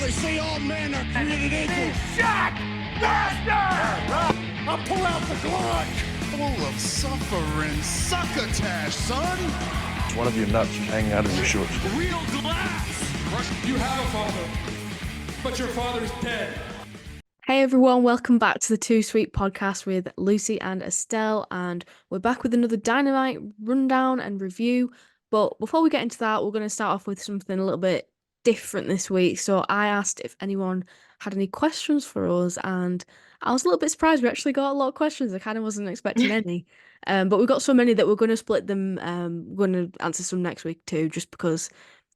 They say all men are created equal. Shot! Master! I pull out the Glock. Full of suffering succotash, son. One of your nuts is hanging out of your shorts. Real glass! You have a father, but your father's dead. Hey everyone, welcome back to the Too Sweet podcast with Lucy and Estelle, and we're back with another Dynamite rundown and review. But before we get into that, we're going to start off with something a little bit different this week. So I asked if anyone had any questions for us, and I was a little bit surprised. We actually got a lot of questions. I kind of wasn't expecting any, but we got so many that we're going to split them. We're going to answer some next week too, just because,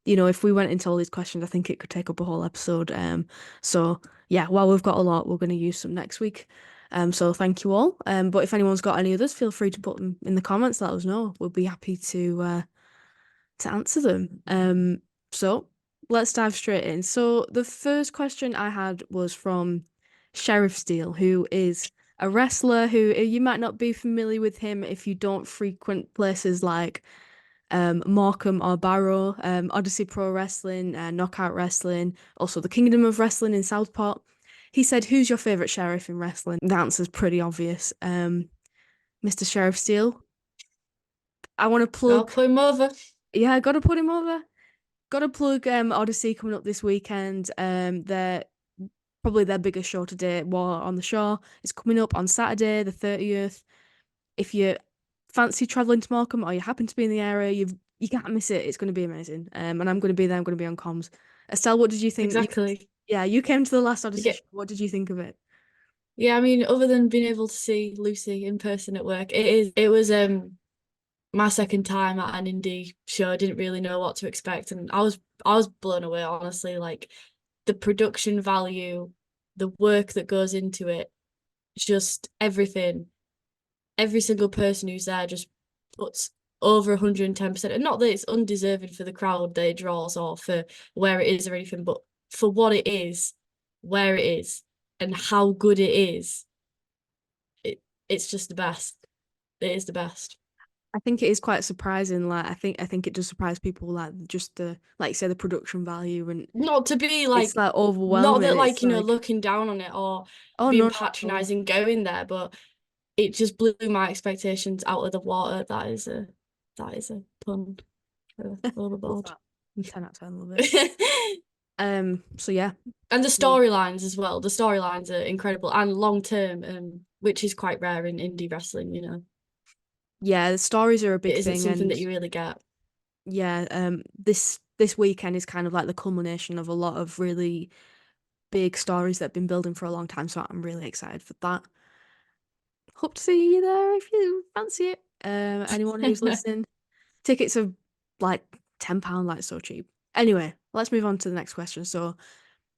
you know, if we went into all these questions, I think it could take up a whole episode. So yeah, while we've got a lot, we're going to use some next week. So thank you all. But if anyone's got any others, feel free to put them in the comments. Let us know. We'll be happy to answer them. So let's dive straight in. So the first question I had was from Sheriff Steele, who is a wrestler who you might not be familiar with him if you don't frequent places like Markham or Barrow, Odyssey Pro Wrestling, Knockout Wrestling, also the Kingdom of Wrestling in Southport. He said, "Who's your favourite sheriff in wrestling?" The answer's pretty obvious. Mr. Sheriff Steele. I want to plug. I'll put him over. Yeah, got to put him over. Got to plug Odyssey coming up this weekend. They're probably their biggest show to date, War on the Shore. It's coming up on Saturday, the 30th. If you fancy traveling to Morecambe or you happen to be in the area, you can't miss it. It's going to be amazing. And I'm going to be there. I'm going to be on comms. Estelle, what did you think? Exactly. You came to the last Odyssey show. What did you think of it? Yeah, I mean, other than being able to see Lucy in person at work, it was my second time at an indie show. I didn't really know what to expect, and I was blown away, honestly. Like the production value, the work that goes into it, just everything. Every single person who's there just puts over 110%. And not that it's undeserving for the crowd that it draws or for where it is or anything, but for what it is, where it is, and how good it is, it's just the best. It is the best. I think it is quite surprising. Like I think it does surprise people, like just the, like you say, the production value, and not to be like it's like overwhelming. Not that like, you know, looking down on it or being patronizing going there, but it just blew my expectations out of the water. That is a pun. Overboard. 10 out of 10, love it. So yeah. And the storylines as well. The storylines are incredible and long term, which is quite rare in indie wrestling, you know. Yeah, the stories are a big thing. It's something that you really get. Yeah, this weekend is kind of like the culmination of a lot of really big stories that have been building for a long time, so I'm really excited for that. Hope to see you there if you fancy it. Anyone who's listening, tickets are like £10, like so cheap. Anyway, let's move on to the next question. So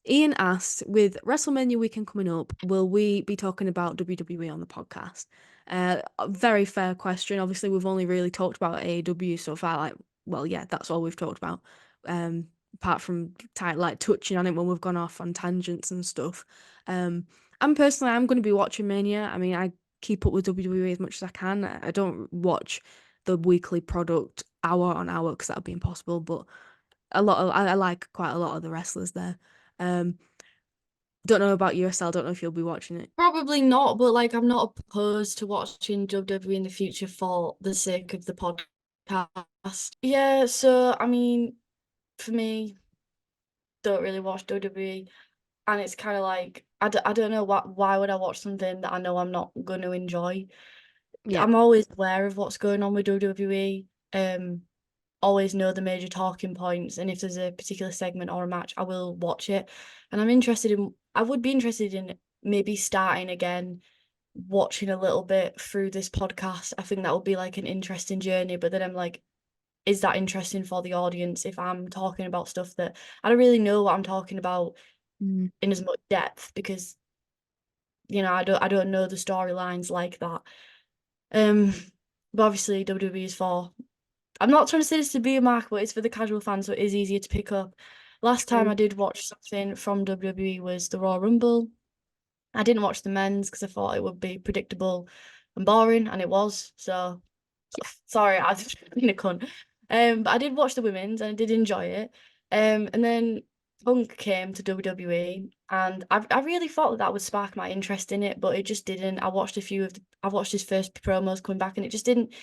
Ian asked, with WrestleMania weekend coming up, will we be talking about WWE on the podcast? A very fair question. Obviously, we've only really talked about AEW so far. That's all we've talked about. Apart from touching on it when we've gone off on tangents and stuff. I'm going to be watching Mania. I mean, I keep up with WWE as much as I can. I don't watch the weekly product hour on hour because that would be impossible. But I like quite a lot of the wrestlers there. Don't know about you, Estelle. Don't know if you'll be watching it. Probably not, but like I'm not opposed to watching WWE in the future for the sake of the podcast. Yeah, so I mean, for me, don't really watch WWE, and it's kind of like I don't know why would I watch something that I know I'm not going to enjoy. Yeah. I'm always aware of what's going on with WWE. Always know the major talking points, and if there's a particular segment or a match, I will watch it. And I would be interested in maybe starting again, watching a little bit through this podcast. I think that would be like an interesting journey, but then I'm like, is that interesting for the audience if I'm talking about stuff that I don't really know what I'm talking about in as much depth, because, you know, I don't know the storylines like that. But obviously WWE is for, I'm not trying to say this to be a mark, but it's for the casual fan, so it is easier to pick up. Last time I did watch something from WWE was the Royal Rumble. I didn't watch the men's because I thought it would be predictable and boring, and it was. So, sorry, I've been a cunt. But I did watch the women's and I did enjoy it. And then Punk came to WWE, and I really thought that would spark my interest in it, but it just didn't. I watched his first promos coming back, and it just didn't.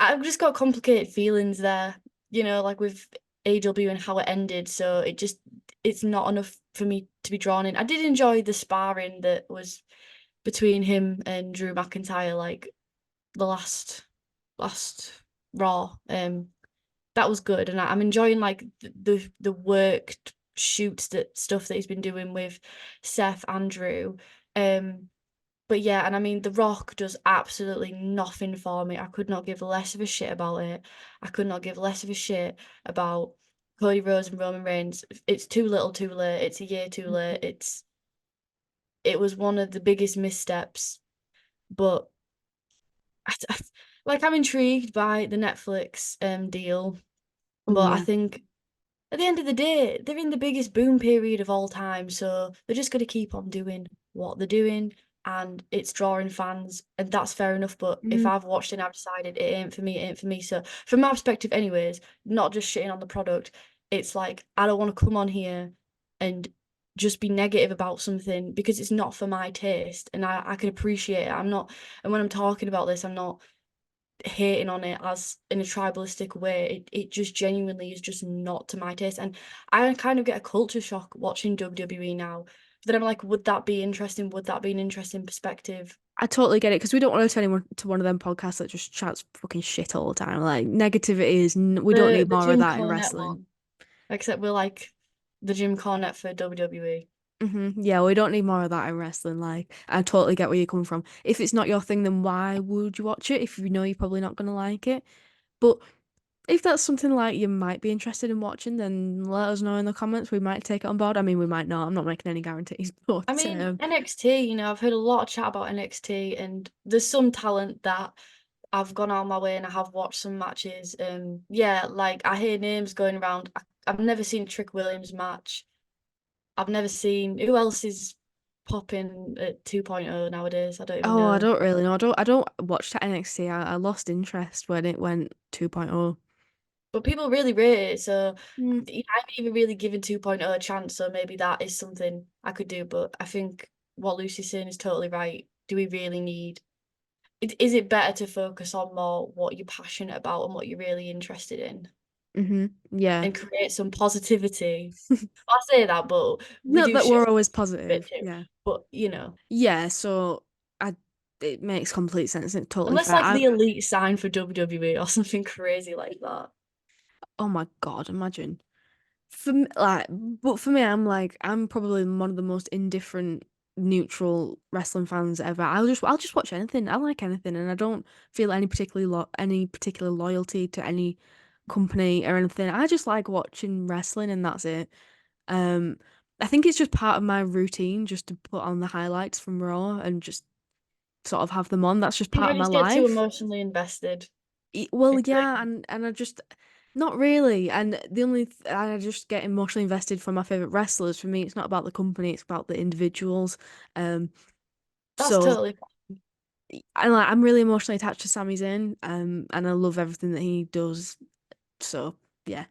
I've just got complicated feelings there, like with AEW and how it ended. So it's not enough for me to be drawn in. I did enjoy the sparring that was between him and Drew McIntyre, like the last Raw. That was good, and I'm enjoying like the worked shoots that stuff that he's been doing with Seth and Drew. But yeah, and I mean, The Rock does absolutely nothing for me. I could not give less of a shit about it. I could not give less of a shit about Cody Rhodes and Roman Reigns. It's too little, too late. It's a year too late. It was one of the biggest missteps, but like I'm intrigued by the Netflix deal, Oh but I yeah. think at the end of the day, they're in the biggest boom period of all time, so they're just going to keep on doing what they're doing, and it's drawing fans, and that's fair enough. But if Mhm. I've watched it and I've decided it ain't for me, it ain't for me. So, from my perspective, anyways, not just shitting on the product, it's like I don't want to come on here and just be negative about something because it's not for my taste, and I can appreciate it. I'm not, and when I'm talking about this, I'm not hating on it as in a tribalistic way. It just genuinely is just not to my taste. And I kind of get a culture shock watching WWE now. That I'm like, would that be interesting? Would that be an interesting perspective? I totally get it because we don't want to turn anyone to one of them podcasts that just chats fucking shit all the time. Like negativity we don't need The more of Jim that in Cornette wrestling. one. Except we're like the Jim Cornette for WWE. Yeah, we don't need more of that in wrestling. Like, I totally get where you're coming from. If it's not your thing, then why would you watch it if you know you're probably not gonna like it? But if that's something like you might be interested in watching, then let us know in the comments. We might take it on board. I mean, we might not. I'm not making any guarantees, I but mean, NXT, I've heard a lot of chat about NXT, and there's some talent that I've gone out my way and I have watched some matches. Yeah, like I hear names going around. I've never seen a Trick Williams match. I've never seen who else is popping at 2.0 nowadays. I don't even oh, I know. don't really know. I don't watch that NXT. I lost interest when it went 2.0. But people really rate it, so Mm, I haven't even really given 2.0 a chance, so maybe that is something I could do. But I think what Lucy's saying is totally right. Do we really need is it better to focus on more what you're passionate about and what you're really interested in yeah. and create some positivity? I say that, but we Not do that shit we're always a bit positive. too. Yeah. But Yeah, so I it makes complete sense. It's totally unless fair. like the elite sign for WWE or something crazy like that. Oh my God, imagine. But for me, I'm probably one of the most indifferent, neutral wrestling fans ever. I'll just watch anything. I like anything, and I don't feel any particular loyalty to any company or anything. I just like watching wrestling, and that's it. Um, I think it's just part of my routine just to put on the highlights from Raw and just sort of have them on. That's just You part of don't my just get too life. emotionally invested. Well, It's like yeah, and I just not really. And I just get emotionally invested for my favorite wrestlers. For me, it's not about the company; it's about the individuals. Um, that's so totally I'm really emotionally attached to Sami Zayn. And I love everything that he does. So yeah.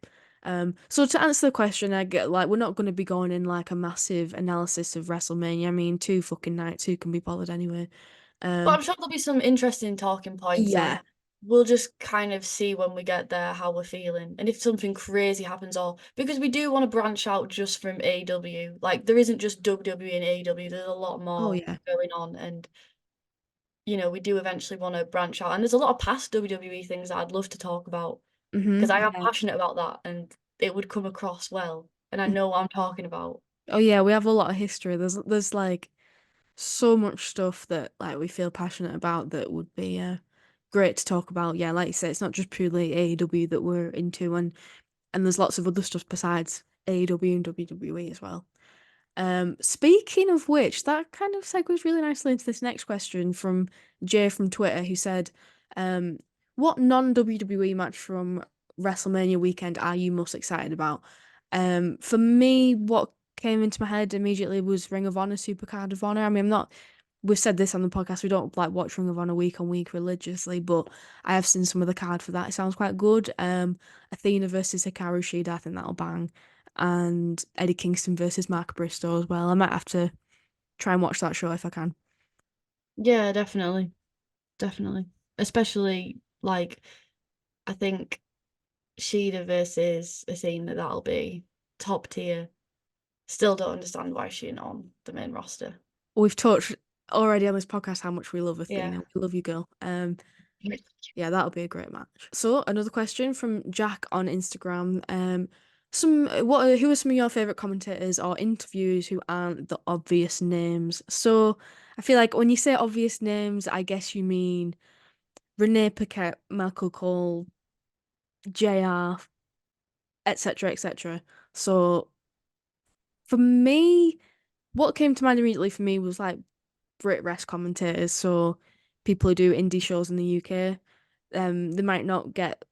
So to answer the question, I get like we're not going to be going in like a massive analysis of WrestleMania. I mean, two fucking nights, who can be bothered anyway? but Um, I'm sure there'll be some interesting talking points and yeah. we'll just kind of see when we get there how we're feeling and if something crazy happens or because we do want to branch out just from AEW. Like there isn't just WWE and AEW, there's a lot Oh more yeah. going on and we do eventually want to branch out. And there's a lot of past WWE things that I'd love to talk about because I am Yeah. passionate about that and it would come across well and I know what I'm talking about. Oh yeah, we have a lot of history. There's like so much stuff that like we feel passionate about that would be great to talk about. Yeah, like you said, it's not just purely AEW that we're into and there's lots of other stuff besides AEW and WWE as well. Speaking of which, that kind of segues really nicely into this next question from Jay from Twitter, who said, um, "What non-WWE match from WrestleMania weekend are you most excited about?" For me, what came into my head immediately was Ring of Honor, Supercard of Honor. I mean, I'm not. We've said this on the podcast. We don't like watch Ring of Honor week on week religiously, but I have seen some of the card for that. It sounds quite good. Athena versus Hikaru Shida. I think that'll bang. and Eddie Kingston versus Mark Bristow as well. I might have to try and watch that show if I can. Yeah, definitely. Definitely. Especially like I think Sheeda versus Athena, that'll be top tier. Still don't understand why she's not on the main roster. We've talked already on this podcast how much we love Yeah. Athena. We love you, girl. Yeah, that'll be a great match. So another question from Jack on Instagram. Who are some of your favorite commentators or interviews who aren't the obvious names? So I feel like when you say obvious names, I guess you mean Renee Paquette, Michael Cole, JR, etc., etc. So for me, what came to mind immediately for me was like Brit rest commentators. So people who do indie shows in the UK. They might not get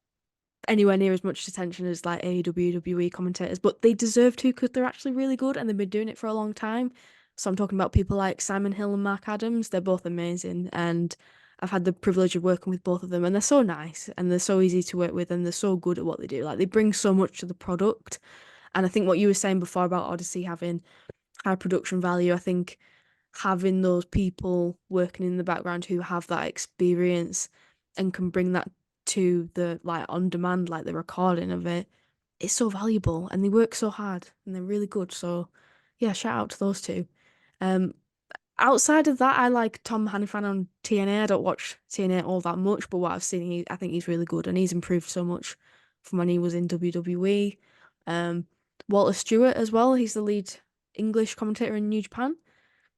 anywhere near as much attention as like AEW, WWE commentators, but they deserve to because they're actually really good and they've been doing it for a long time. So I'm talking about people like Simon Hill and Mark Adams. They're both amazing, and I've had the privilege of working with both of them, and they're so nice and they're so easy to work with and they're so good at what they do. Like they bring so much to the product. And I think what you were saying before about Odyssey having high production value, I think having those people working in the background who have that experience and can bring that to the like on demand, like the recording of it, it's so valuable and they work so hard and they're really good. So yeah, shout out to those two. Um, Outside of that, I like Tom Hannifan on TNA. I don't watch TNA all that much, but what I've seen, I think he's really good and he's improved so much from when he was in WWE. Um, Walter Stewart as well. He's the lead English commentator in New Japan.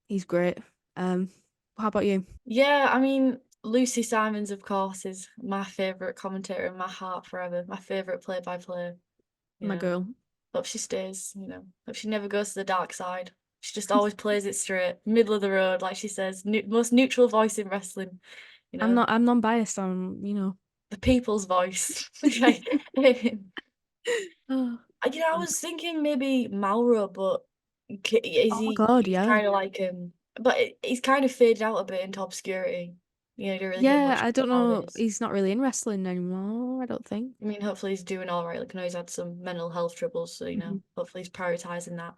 He's great. Um, how about you? Yeah, I mean, Lucy Simons, of course, is my favourite commentator in my heart forever. My favourite play-by-play. You My know, girl. hope she stays. Hope she never goes to the dark side. She just always plays it straight, middle of the road, like she says. Most neutral voice in wrestling. I'm non-biased. I'm. The people's voice. Oh, I was thinking maybe Mauro, but is oh my God, he's yeah. kind of like but he's kind of faded out a bit into obscurity. You don't really hear Yeah, much I don't know. nowadays. He's not really in wrestling anymore, I don't think. I mean, hopefully he's doing all right. Like I know he's had some mental health troubles, so Hmm. hopefully he's prioritizing that.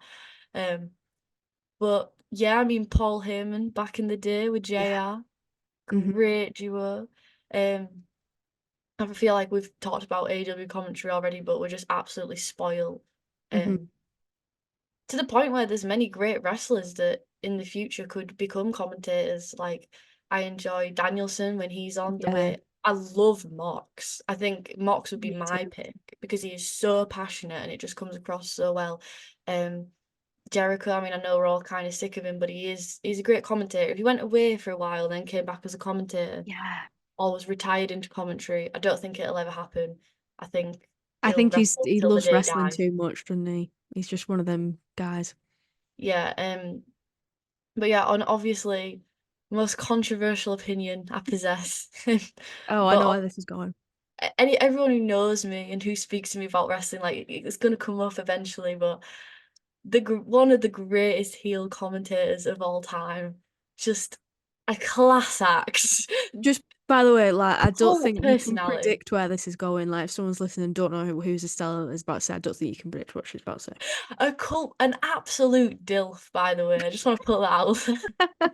Um, but yeah, I mean, Paul Heyman back in the day with Yeah. JR, Hmm. great duo. Um, I feel like we've talked about AEW commentary already, but we're just absolutely spoiled. Hmm. Um, to the point where there's many great wrestlers that in the future could become commentators. Like I enjoy Danielson when he's on the Yeah. way. I love Mox. I think Mox would be Me my too. pick because he is so passionate and it just comes across so well. Um, Jericho, I mean, I know we're all kind of sick of him, but he's a great commentator. If he went away for a while, then came back as a commentator, Yeah. or was retired into commentary, I don't think it'll ever happen. I think I he'll think wrestle he till the loves day he wrestling dies. too much, doesn't he? He's just one of them guys. Yeah, but yeah, on obviously most controversial opinion I possess. Oh, I know But where this is going. everyone who knows me and who speaks to me about wrestling, like it's gonna come up eventually. But one of the greatest heel commentators of all time, just a class act, Just by the way, like I don't cult think you can personality, predict where this is going. Like if someone's listening and don't know who's Estelle is about to say, I don't think you can predict what she's about to say. an absolute dilf. By the way, I just want to put that out there.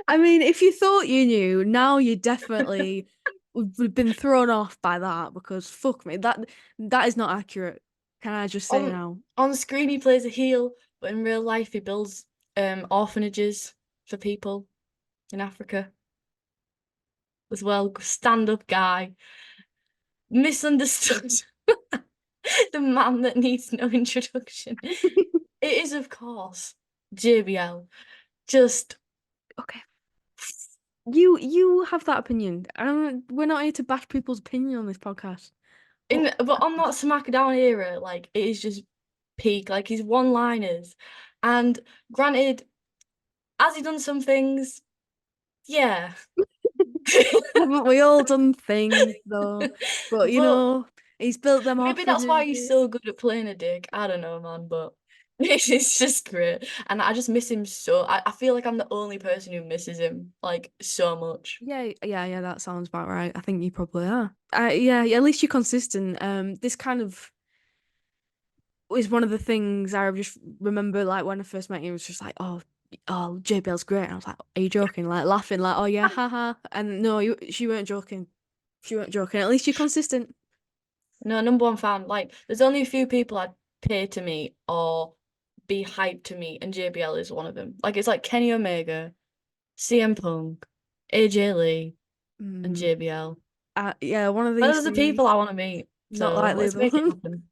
I mean, if you thought you knew, now you definitely we've been thrown off by that because fuck me, that is not accurate. Can I just say on now? on screen he plays a heel, but in real life he builds orphanages for people in Africa as well. Stand up guy, misunderstood, the man that needs no introduction. It is of course JBL. Just Okay. You have that opinion. We're not here to bash people's opinion on this podcast. But but on that SmackDown era, like it is just peak. Like his one liners, and granted, has he done some things? Yeah. haven't we all done things though? But But he's built them maybe that's why orphanages. he's so good at playing a dick. I don't know, man, but it's just great. And I just miss him so I feel like I'm the only person who misses him like so much. Yeah, yeah, yeah, that sounds about right. I think you probably are. Yeah, at least you're consistent. This kind of is one of the things I just remember, like, when I first met you, it was just like, oh, JBL's great. And I was like, are you joking? Like, laughing, like, oh, yeah, haha. And no, she weren't joking. She weren't joking. At least you're consistent. No, number one fan. Like, there's only a few people I'd pay to meet or be hyped to meet, and JBL is one of them. Like, it's like Kenny Omega, CM Punk, AJ Lee, and Mm. JBL. Yeah, one of these Those are the three, people I want to meet. not So like the let's other make it one. happen.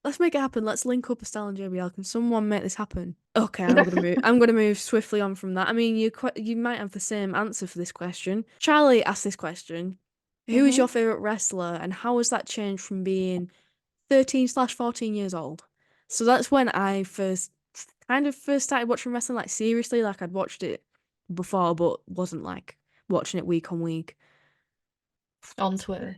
Let's make it happen. Let's link up Estelle and JBL. Can someone make this happen? Okay, I'm gonna move. I'm gonna move swiftly on from that. I mean, you might have the same answer for this question. Charlie asked this question: who is your hmm favorite wrestler, and how has that changed from being 13/14 years old? So that's when I first started watching wrestling, like seriously. Like I'd watched it before, but wasn't like watching it week on week. On Twitter.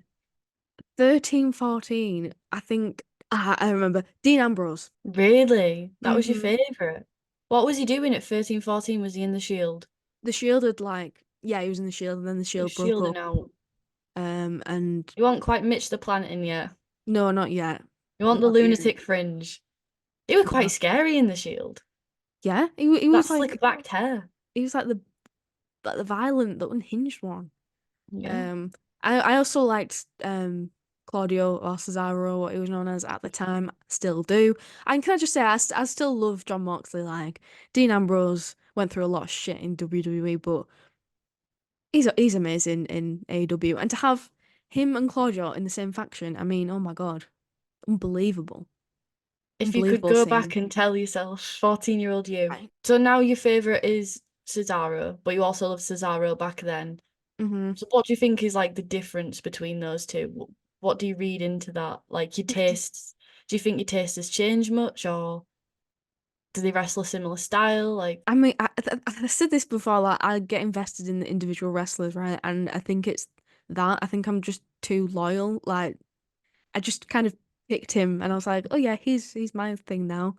13/14. I think I remember Dean Ambrose. Really? That was your hmm favorite? What was he doing at 13/14? Was he in the Shield? The Shield had like, yeah, he was in the Shield, and then the He was Shield broke shielding up. out. And You want quite Mitch the Planet in yet? no, not yet. You want the Not yet. lunatic fringe? They were quite No. scary in the Shield. Yeah, he That was slick like backed hair. the violent, the unhinged one. Yeah. Um, I also liked Claudio or Cesaro, what he was known as at the time. Still do. And can I just say, I still love John Moxley. Like Dean Ambrose went through a lot of shit in WWE, but he's amazing in AEW. And to have him and Claudio in the same faction, I mean, oh my God, unbelievable, If you could unbelievable go back scene. and tell yourself, 14-year-old you. Right. So now your favorite is Cesaro, but you also love Cesaro back then. Mm-hmm. So what do you think is like the difference between those two? What do you read into that? Like your tastes, do you think your taste has changed much, or do they wrestle a similar style? Like, I mean, I said this before, like I get invested in the individual wrestlers, right? And I think it's that. I think I'm just too loyal. Like I just kind of picked him, and I was like, oh yeah, he's my thing now,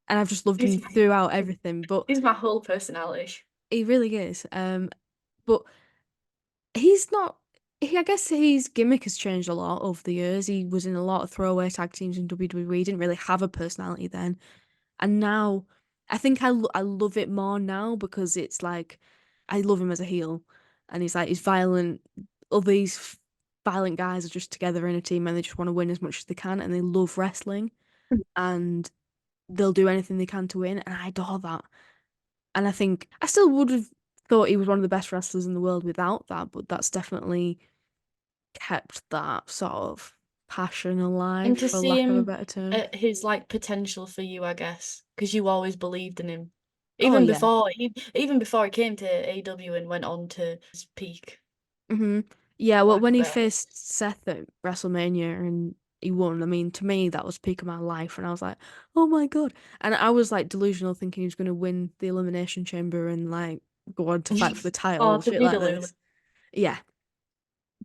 and I've just loved he's him my, throughout everything. But he's my whole personality. he really is. But he's not. I guess his gimmick has changed a lot over the years. He was in a lot of throwaway tag teams in WWE. He didn't really have a personality then. And now I think I love it more now because it's like I love him as a heel, and he's violent. All these violent guys are just together in a team, and they just want to win as much as they can, and they love wrestling, and they'll do anything they can to win, and I adore that. And I think I still would have thought he was one of the best wrestlers in the world without that, but that's definitely kept that sort of passion alive, And to for see lack of a him better term. at his like potential for you, I guess, because you always believed in him. Oh yeah. Even before he came to AEW and went on to his peak, Yeah, for well, lack when of he better. faced Seth at WrestleMania and he won, I mean, to me, that was peak of my life. And I was like, oh my God. And I was like delusional thinking he was going to win the Elimination Chamber and like go on to fight for the Oh, title, to shit be like delulu. this. Yeah,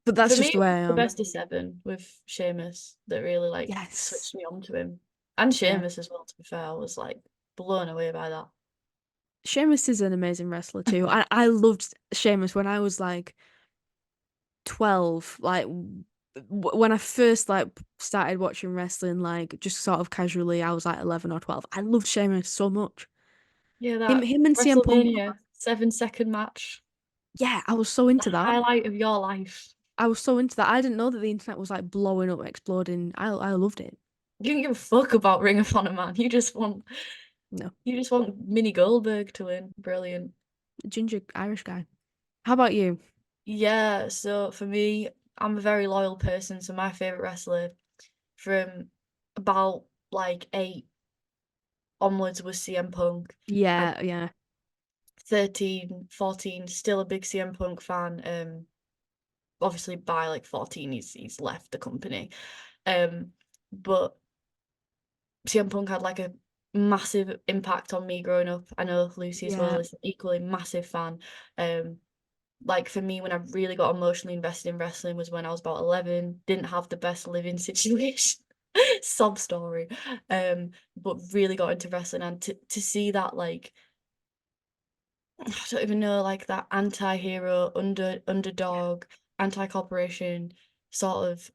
but that's For me, just the it way was I the am. best of seven with Sheamus that really like Yes. switched me on to him. And Yeah. Sheamus as well, to be fair. I was like blown away by that. Sheamus is an amazing wrestler too. I loved Sheamus when I was like 12, like when I first like started watching wrestling, like just sort of casually, I was like 11 or 12. I loved Sheamus so much. Yeah, Him that him and CM Punk, WrestleMania 7 second match. yeah, I was so The into that. highlight of your life. I was so into that. I didn't know that the internet was like blowing up, exploding. I loved it. You don't give a fuck about Ring of Honor, man. No, You just want Mini Goldberg to win. Brilliant. ginger Irish guy. How about you? Yeah, so for me, I'm a very loyal person, so my favorite wrestler from about like 8 onwards was CM Punk. And Yeah, yeah, 13, 14, still a big CM Punk fan. Obviously by like 14 he's left the company. Um, but CM Punk had like a massive impact on me growing up. I know Lucy as well yeah, is equally massive fan. Um, like for me, when I really got emotionally invested in wrestling was when I was about 11. Didn't have the best living situation. Sob story. But really got into wrestling, and to see that like I don't even know, like that anti-hero, underdog, anti-corporation sort of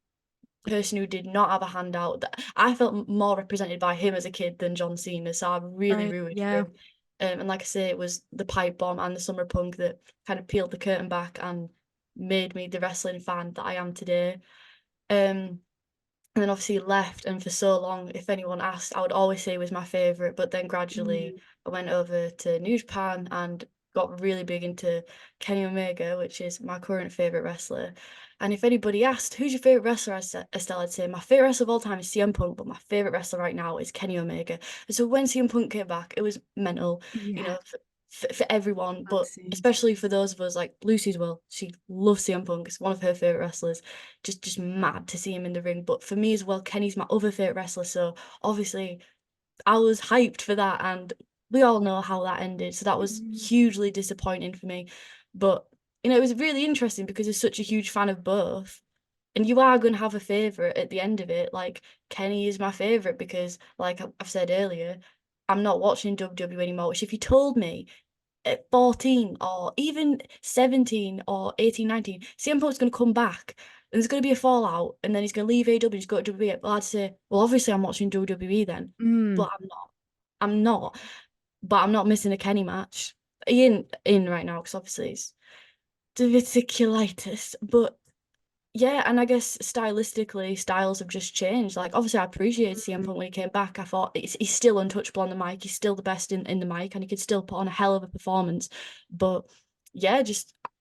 person who did not have a handout. I felt more represented by him as a kid than John Cena, so I really Right. rooted for Yeah. him. And like I say, it was the pipe bomb and the summer punk that kind of peeled the curtain back and made me the wrestling fan that I am today. And then obviously he left, and for so long, if anyone asked, I would always say he was my favourite. But then gradually Mm. I went over to New Japan and got really big into Kenny Omega, which is my current favourite wrestler. And if anybody asked, who's your favourite wrestler, Estelle, I'd say my favourite wrestler of all time is CM Punk, but my favourite wrestler right now is Kenny Omega. And so when CM Punk came back, it was mental, you Yeah. know, for everyone, but Massive. especially for those of us like Lucy as well. She loves CM Punk. It's one of her favourite wrestlers. Just mad to see him in the ring. But for me as well, Kenny's my other favourite wrestler. So obviously I was hyped for that, and we all know how that ended. So that was Mm. hugely disappointing for me. But it was really interesting because I'm such a huge fan of both. And you are going to have a favourite at the end of it. Like, Kenny is my favourite because, like I've said earlier, I'm not watching WWE anymore. Which, if you told me at 14 or even 17 or 18, 19, CM Punk's going to come back and there's going to be a fallout and then he's going to leave AEW and just go to WWE, well, I'd say, well, obviously I'm watching WWE then, Mm. but I'm not. I'm not. But I'm not missing a Kenny match. He ain't in right now because obviously it's diverticulitis. But yeah, and I guess stylistically, styles have just changed. Like, obviously, I appreciated CM Punk when he came back. I thought he's still untouchable on the mic. He's still the best in the mic, and he could still put on a hell of a performance. But yeah,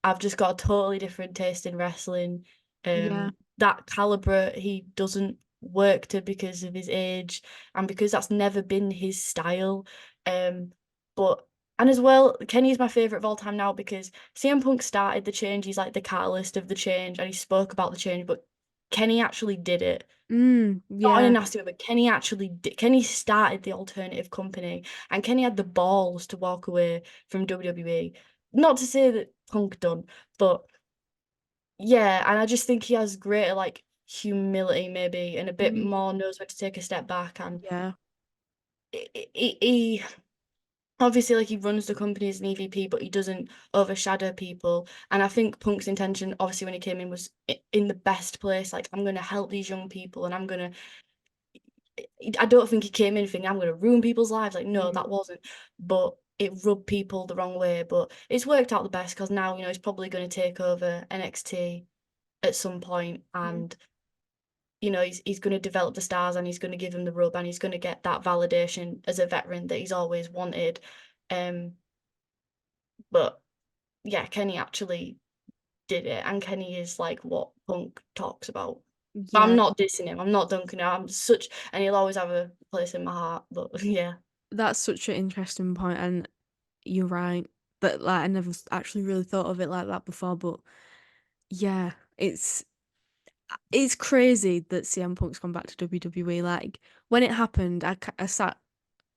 I've just got a totally different taste in wrestling. Yeah. That caliber he doesn't work to because of his age and because that's never been his style. But and as well, Kenny's my favorite of all time now because CM Punk started the change. He's like the catalyst of the change, and he spoke about the change. But Kenny actually did it, Mm. not in a Yeah. nasty way. But Kenny actually did. Kenny started the alternative company, and Kenny had the balls to walk away from WWE. Not to say that Punk done, but yeah. And I just think he has greater like humility, maybe, and a bit Mm. more knows where to take a step back. And Yeah. he obviously like he runs the company as an EVP, but he doesn't overshadow people. And I think Punk's intention, obviously, when he came in, was in the best place. Like, I'm going to help these young people, and I'm going to. I don't think he came in thinking I'm going to ruin people's lives. Like, no, Mm. that wasn't. But it rubbed people the wrong way. But it's worked out the best because now he's probably going to take over NXT at some point, Mm. and he's going to develop the stars and he's going to give them the rub and he's going to get that validation as a veteran that he's always wanted. Um, but yeah, Kenny actually did it, and Kenny is like what Punk talks about. But I'm Yeah. not dissing him. I'm not dunking him. And he'll always have a place in my heart. But yeah, That's such an interesting point, and you're right. But like, I never actually really thought of it like that before. But yeah, it's crazy that CM Punk's gone back to WWE. Like when it happened, I sat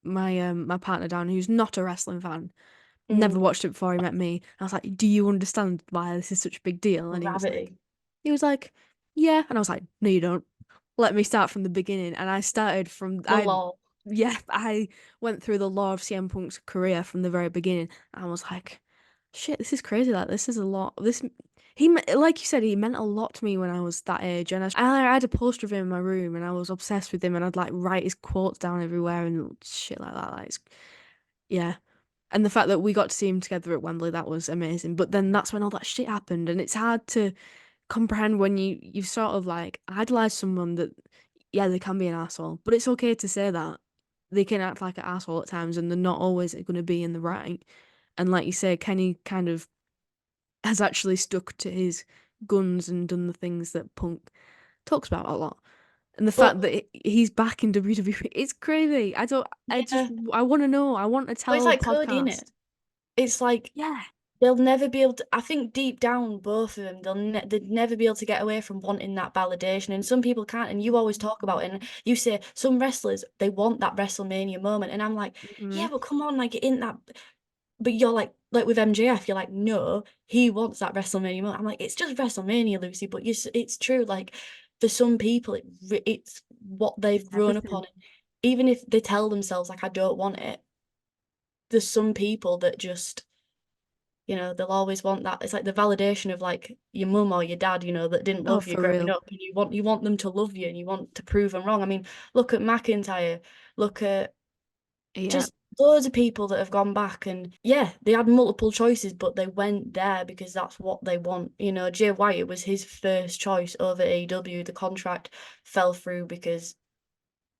my partner down, who's not a wrestling fan, never mm, watched it before he met me. I was like, "Do you understand why this is such a big deal?" And gravity. he was like, "Yeah," and I was like, "No, you don't. Let me start from the beginning." And I started from The law. yeah, I went through the law of CM Punk's career from the very beginning. And I was like, shit, this is crazy. Like, this is a lot. Like you said, he meant a lot to me when I was that age. And I had a poster of him in my room, and I was obsessed with him. And I'd like write his quotes down everywhere and shit like that. Yeah. And the fact that we got to see him together at Wembley, that was amazing. But then that's when all that shit happened, and it's hard to comprehend when you sort of like idolize someone that, yeah, they can be an asshole, but it's okay to say that they can act like an asshole at times, and they're not always going to be in the right. And like you say, Kenny kind of has actually stuck to his guns and done the things that Punk talks about a lot. And the But fact that he's back in WWE, it's crazy. yeah, I want to know. I want to but it's tell like Cody, podcast. innit? It's like Yeah. they'll never be able to. I think deep down, both of them, they'd never be able to get away from wanting that validation. And some people can't. And you always talk about it. And you say some wrestlers they want that WrestleMania moment. And I'm like, Hmm. yeah, but come on, like in that. But you're like with MJF, you're like, no, he wants that WrestleMania moment. I'm like, it's just WrestleMania, Lucy. But it's true. Like for some people, it's what they've It's grown up everything. on. Even if they tell themselves like, I don't want it, there's some people that just You know, they'll always want that. It's like the validation of like your mum or your dad, you know, that didn't Oh, love you for growing real. up, and you want them to love you and you want to prove them wrong. I mean, look at McIntyre, look at Yeah. just loads of people that have gone back, and yeah, they had multiple choices, but they went there because that's what they want. You know, Jay White, it was his first choice over AEW. The contract fell through because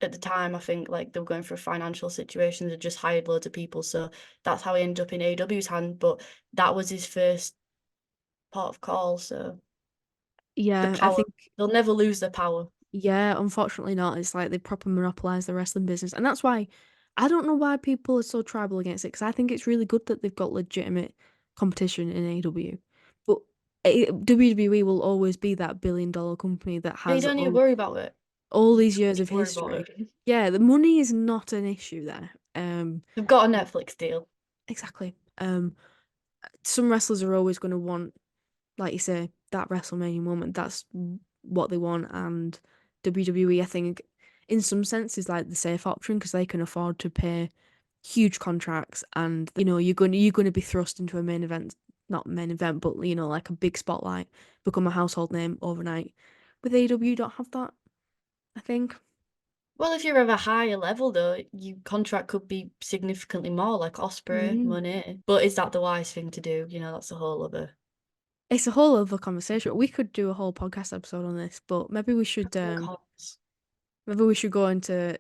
at the time, I think like they were going through a financial situation. They just hired loads of people, so that's how he ended up in AEW's hand. But that was his first port of call. So the Yeah, I power, think they'll never lose their power. yeah, unfortunately not. It's like they proper monopolize the wrestling business. And that's why I don't know why people are so tribal against it, because I think it's really good that they've got legitimate competition in AEW. But WWE will always be that billion-dollar company that Yeah, you has don't need to worry about it. all these Don't years need of to worry about history. it. Yeah, the money is not an issue there. They've got a Netflix deal. Exactly. Some wrestlers are always going to want, like you say, that WrestleMania moment. That's what they want, and WWE, I think, in some sense, is like the safe option because they can afford to pay huge contracts, and you're going to be thrust into a main event, not main event, but like a big spotlight, become a household name overnight. With AEW, you don't have that, I think. Well, if you're of a higher level, though, your contract could be significantly more, like Osprey, Mm. Monet. But is that the wise thing to do? You know, that's a whole other. It's a whole other conversation. We could do a whole podcast episode on this, but maybe we should go into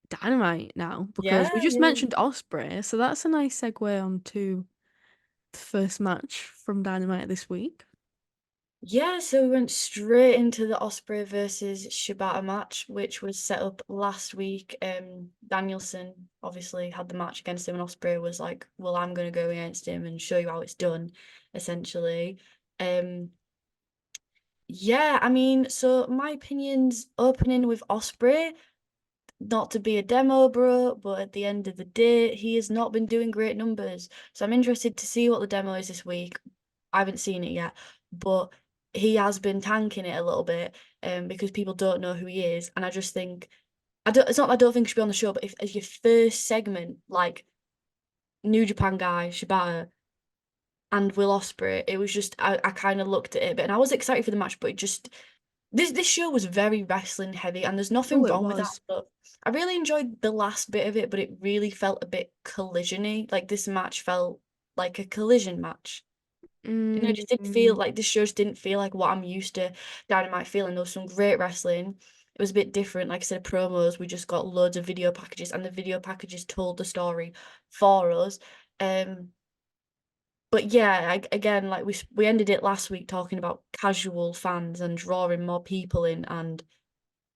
Dynamite now because we Yeah, just yeah. mentioned Osprey, so that's a nice segue onto the first match from Dynamite this week. Yeah, so we went straight into the Osprey versus Shibata match, which was set up last week. Danielson obviously had the match against him, and Osprey was like, "Well, I'm going to go against him and show you how it's done," essentially. Um, yeah, I mean, so my opinion's opening with Osprey, not to be a demo bro, but at the end of the day, he has not been doing great numbers. So I'm interested to see what the demo is this week. I haven't seen it yet, but he has been tanking it a little bit, because people don't know who he is, and I just think it's not that I don't think he should be on the show, but if as your first segment, like New Japan guy Shibata and Will Ospreay, it was just I kind of looked at it, but and I was excited for the match, but it just this show was very wrestling heavy, and there's nothing Oh, it wrong with that. was. But I really enjoyed the last bit of it, but it really felt a bit collision-y. Like this match felt like a collision match. You know, it just didn't feel Mm, like this show just didn't feel like what I'm used to Dynamite feeling. There was some great wrestling. It was a bit different. Like I said, promos, we just got loads of video packages, and the video packages told the story for us. Um, but yeah, again, like we ended it last week talking about casual fans and drawing more people in, and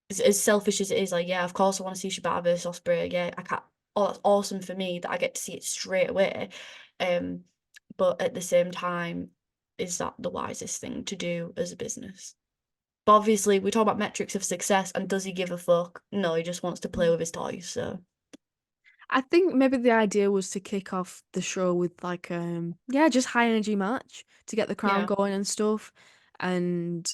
as selfish as it is, like yeah, of course I want to see Shibata versus Osprey. Yeah, I can't. Oh, that's awesome for me that I get to see it straight away. Um, but at the same time, is that the wisest thing to do as a business? But obviously, we talk about metrics of success, and does he give a fuck? No, he just wants to play with his toys. So I think maybe the idea was to kick off the show with like yeah, just high energy match to get the crowd yeah, going and stuff. And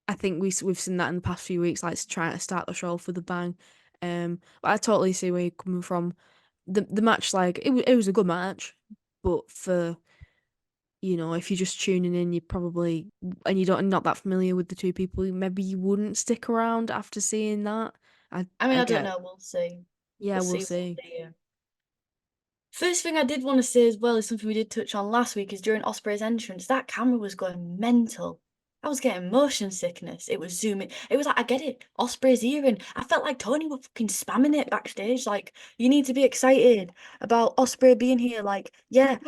I think we've seen that in the past few weeks, like trying to start the show off with a bang. But I totally see where you're coming from. The match, like it was a good match, but for if you're just tuning in, you probably and you don't not that familiar with the two people, maybe you wouldn't stick around after seeing that. I I mean, I I don't get, know. We'll see. yeah, We'll we'll see. We'll see. see. Yeah. First thing I did want to say as well is something we did touch on last week is during Osprey's entrance, that camera was going mental. I was getting motion sickness. It was zooming. It was like, I get it. Osprey's here, and I felt like Tony was fucking spamming it backstage. Like, you need to be excited about Osprey being here. Like, yeah,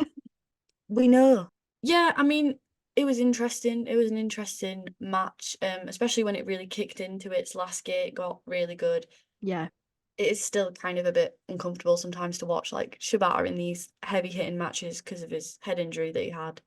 we know. Yeah, I mean, it was interesting. It was an interesting match, especially when it really kicked into its last gate, got really good. Yeah. It is still kind of a bit uncomfortable sometimes to watch like Shibata in these heavy hitting matches because of his head injury that he had.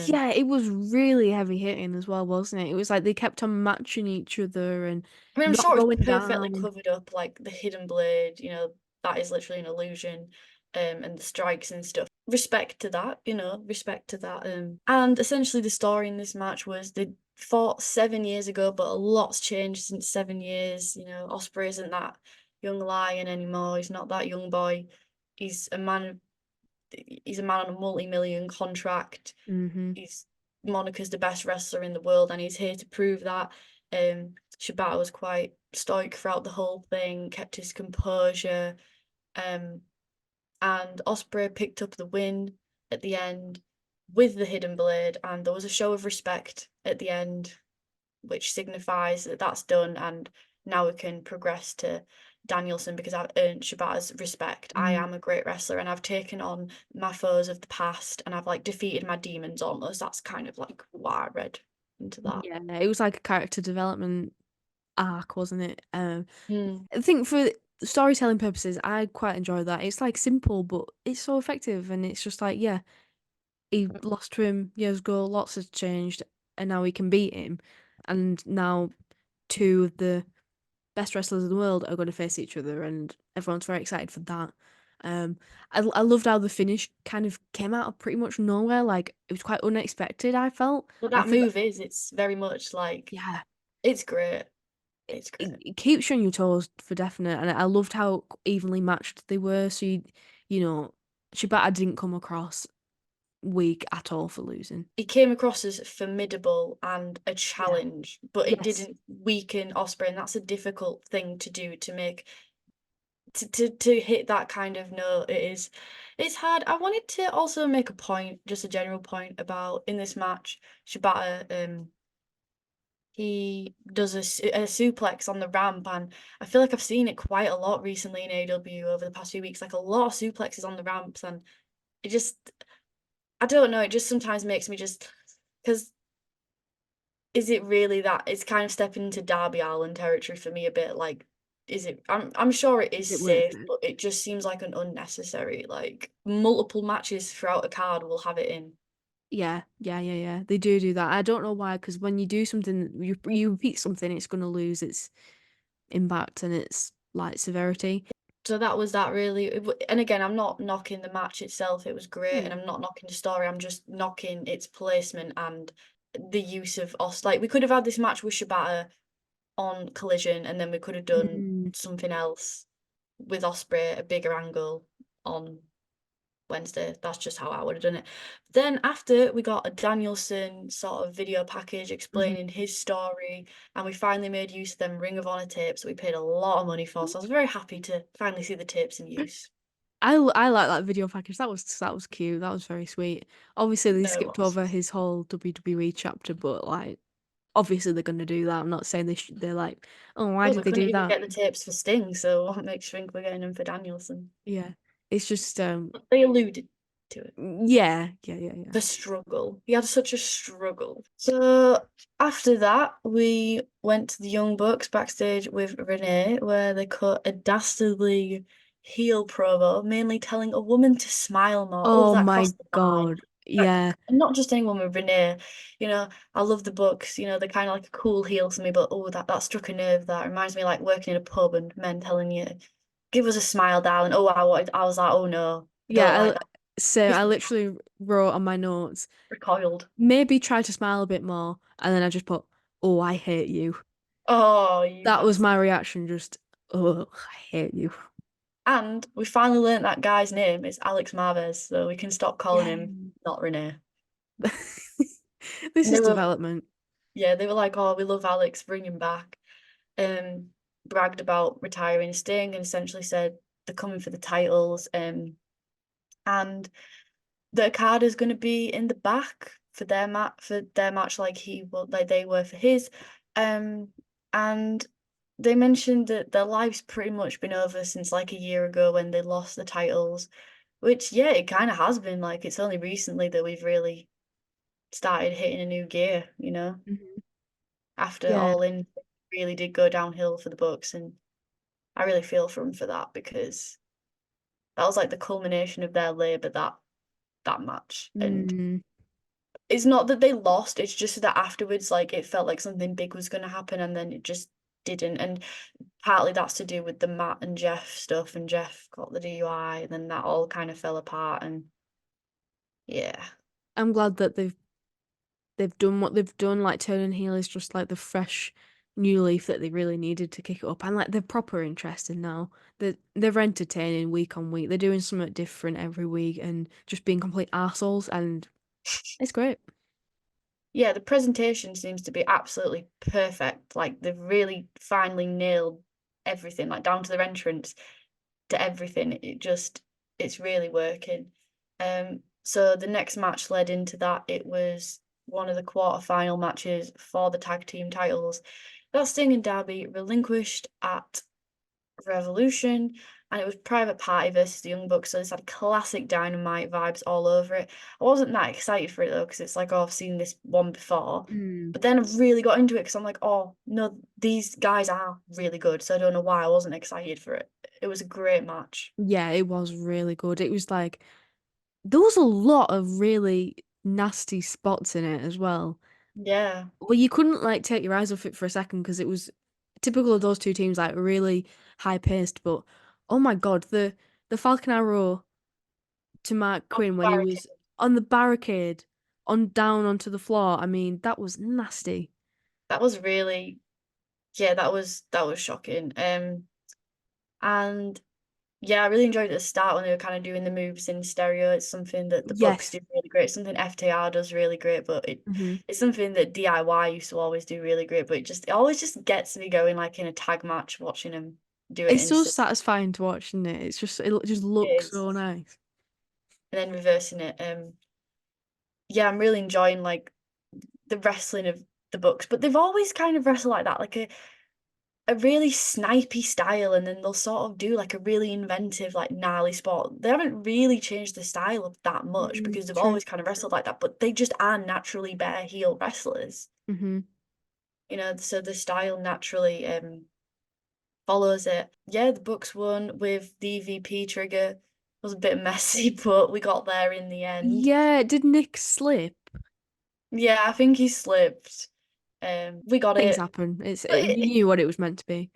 Yeah, it was really heavy hitting as well, wasn't it? It was like they kept on matching each other and I mean, I'm not sure it's going perfectly down. covered up, like the hidden blade, you know, that is literally an illusion, and the strikes and stuff. Respect to that, you know, respect to that. And essentially the story in this match was they fought 7 years ago, but a lot's changed since 7 years. You know, Osprey isn't that young lion anymore. He's not that young boy. He's a man he's a man on a multi-million contract. Mm-hmm. He's Monica's the best wrestler in the world, and he's here to prove that. Shibata was quite stoic throughout the whole thing, kept his composure, and Ospreay picked up the win at the end with the hidden blade, and there was a show of respect at the end, which signifies that that's done, and now we can progress to Danielson because I've earned Shibata's respect. I am a great wrestler and I've taken on my foes of the past and I've like defeated my demons almost. That's kind of like what I read into that. Yeah, it was like a character development arc, wasn't it? Mm. I think for storytelling purposes, I quite enjoy that. It's like simple, but it's so effective, and it's just like, yeah, he lost to him years ago, lots has changed, and now he can beat him. And now two of the best wrestlers in the world are going to face each other, and everyone's very excited for that. Um, I loved how the finish kind of came out of pretty much nowhere. Like it was quite unexpected. I felt. But I that feel, move it's very much like yeah, it's great. it, It's great. it keeps you on your toes for definite, and I loved how evenly matched they were. So you know, Shibata didn't come across weak at all for losing. He came across as formidable and a Yeah. challenge, but it Yes. didn't weaken Osprey, and that's a difficult thing to do to make to hit that kind of note. It's hard. I wanted to also make a point, just a general point about in this match, Shibata, he does a suplex on the ramp, and I feel like I've seen it quite a lot recently in AEW over the past few weeks, like a lot of suplexes on the ramps, and it just I don't know, it just sometimes makes me just because is it really that it's kind of stepping into Darby Allin territory for me a bit, like, is it I'm sure it is Is it worth safe, it? but it just seems like an unnecessary, like, multiple matches throughout a card will have it in. Yeah. They do that. I don't know why, because when you do something, you repeat something, it's gonna lose its impact and its like severity. So that was that really and again, I'm not knocking the match itself, it was great, and Hmm. I'm not knocking the story, I'm just knocking its placement and the use of like, we could have had this match with Shibata on Collision, and then we could have done Mm. something else with Osprey, a bigger angle on Wednesday. That's just how I would have done it. Then after we got a Danielson sort of video package Mhm. explaining his story, and we finally made use of them Ring of Honor tapes that we paid a lot of money for. So I was very happy to finally see the tapes in use. I like that video package. That was cute. That was very sweet. Obviously, they No, it skipped was. over his whole WWE chapter, but like, obviously they're gonna do that. I'm not saying they're like, oh, why Well, did we they couldn't do even that? get the tapes for Sting, so what makes you think we're getting them for Danielson? Yeah, it's just They alluded to it. yeah. The struggle. He had such a struggle. So after that, we went to the Young Bucks backstage with Renee, where they cut a dastardly heel promo, mainly telling a woman to smile more. Oh, Oh that my crossed the line. God, yeah. And not just anyone with Renee. You know, I love the Bucks. You know, they're kind of like a cool heel to me, but oh, that struck a nerve. That reminds me like working in a pub and men telling you, "Give us a smile, darling." Oh, I was like, oh no, don't Yeah, like that. so Pissed I me off. literally wrote on my notes, Recoiled. maybe try to smile a bit more, and then I just put, "Oh, I hate you." Oh, you That was bastard. my reaction, just, "Oh, I hate you." And we finally learnt that guy's name is Alex Marvez, so we can stop calling Yeah. him not Renee. This And they is were, development. yeah, they were like, oh, we love Alex, bring him back. Bragged about retiring Sting and essentially said they're coming for the titles. And the Okada's going to be in the back for their match, like they were for his. And they mentioned that their life's pretty much been over since like a year ago when they lost the titles, which yeah, it kind of has been. Like it's only recently that we've really started hitting a new gear, you know, Mhm. after Yeah. All In really did go downhill for the Bucks, and I really feel for them for that because that was like the culmination of their labor that match. And Mm, it's not that they lost, it's just that afterwards, like it felt like something big was going to happen and then it just didn't. And partly that's to do with the Matt and Jeff stuff, and Jeff got the DUI, and then that all kind of fell apart. And yeah, I'm glad that they've done what they've done. Like turning heel is just like the fresh new leaf that they really needed to kick it up, and like they're proper interesting now. They're entertaining week on week. They're doing something different every week and just being complete arseholes, and it's great. Yeah, the presentation seems to be absolutely perfect. Like they've really finally nailed everything, like down to their entrance to everything. It's really working. So the next match led into that. It was one of the quarter-final matches for the tag team titles. That Sting and Darby relinquished at Revolution, and it was Private Party versus the Young Bucks, so this had classic Dynamite vibes all over it. I wasn't that excited for it though, because it's like, oh, I've seen this one before. But then I really got into it because I'm like, oh no, these guys are really good, so I don't know why I wasn't excited for it. It was a great match. Yeah, it was really good. It was like there was a lot of really nasty spots in it as well. Yeah, Well, you couldn't like take your eyes off it for a second because it was typical of those two teams, like really high paced. But oh my God, the Falcon Arrow to Mark on Quinn the when he barricade. was on the barricade, on down onto the floor. I mean, that was nasty. That was really, yeah, that was shocking. And yeah, I really enjoyed it at the start when they were kind of doing the moves in stereo. It's something that the Bucks Yes. do really great. It's something FTR does really great, but hmm it's something that DIY used to always do really great. But it always just gets me going, like in a tag match, watching them do it It's in so sync. satisfying to watch, isn't it? It just looks Is so nice. and then reversing it. Yeah, I'm really enjoying like the wrestling of the Bucks, but they've always kind of wrestled like that, like a really snipey style, and then they'll sort of do like a really inventive, like gnarly spot. They haven't really changed the style of that much because they've True. always kind of wrestled like that, but they just are naturally better heel wrestlers, hmm so the style naturally follows it. Yeah, the Bucks won with the EVP trigger. It was a bit messy, but we got there in the end. Yeah, did Nick slip? Yeah, I think he slipped. We got Things it. happen. But You knew what it was meant to be.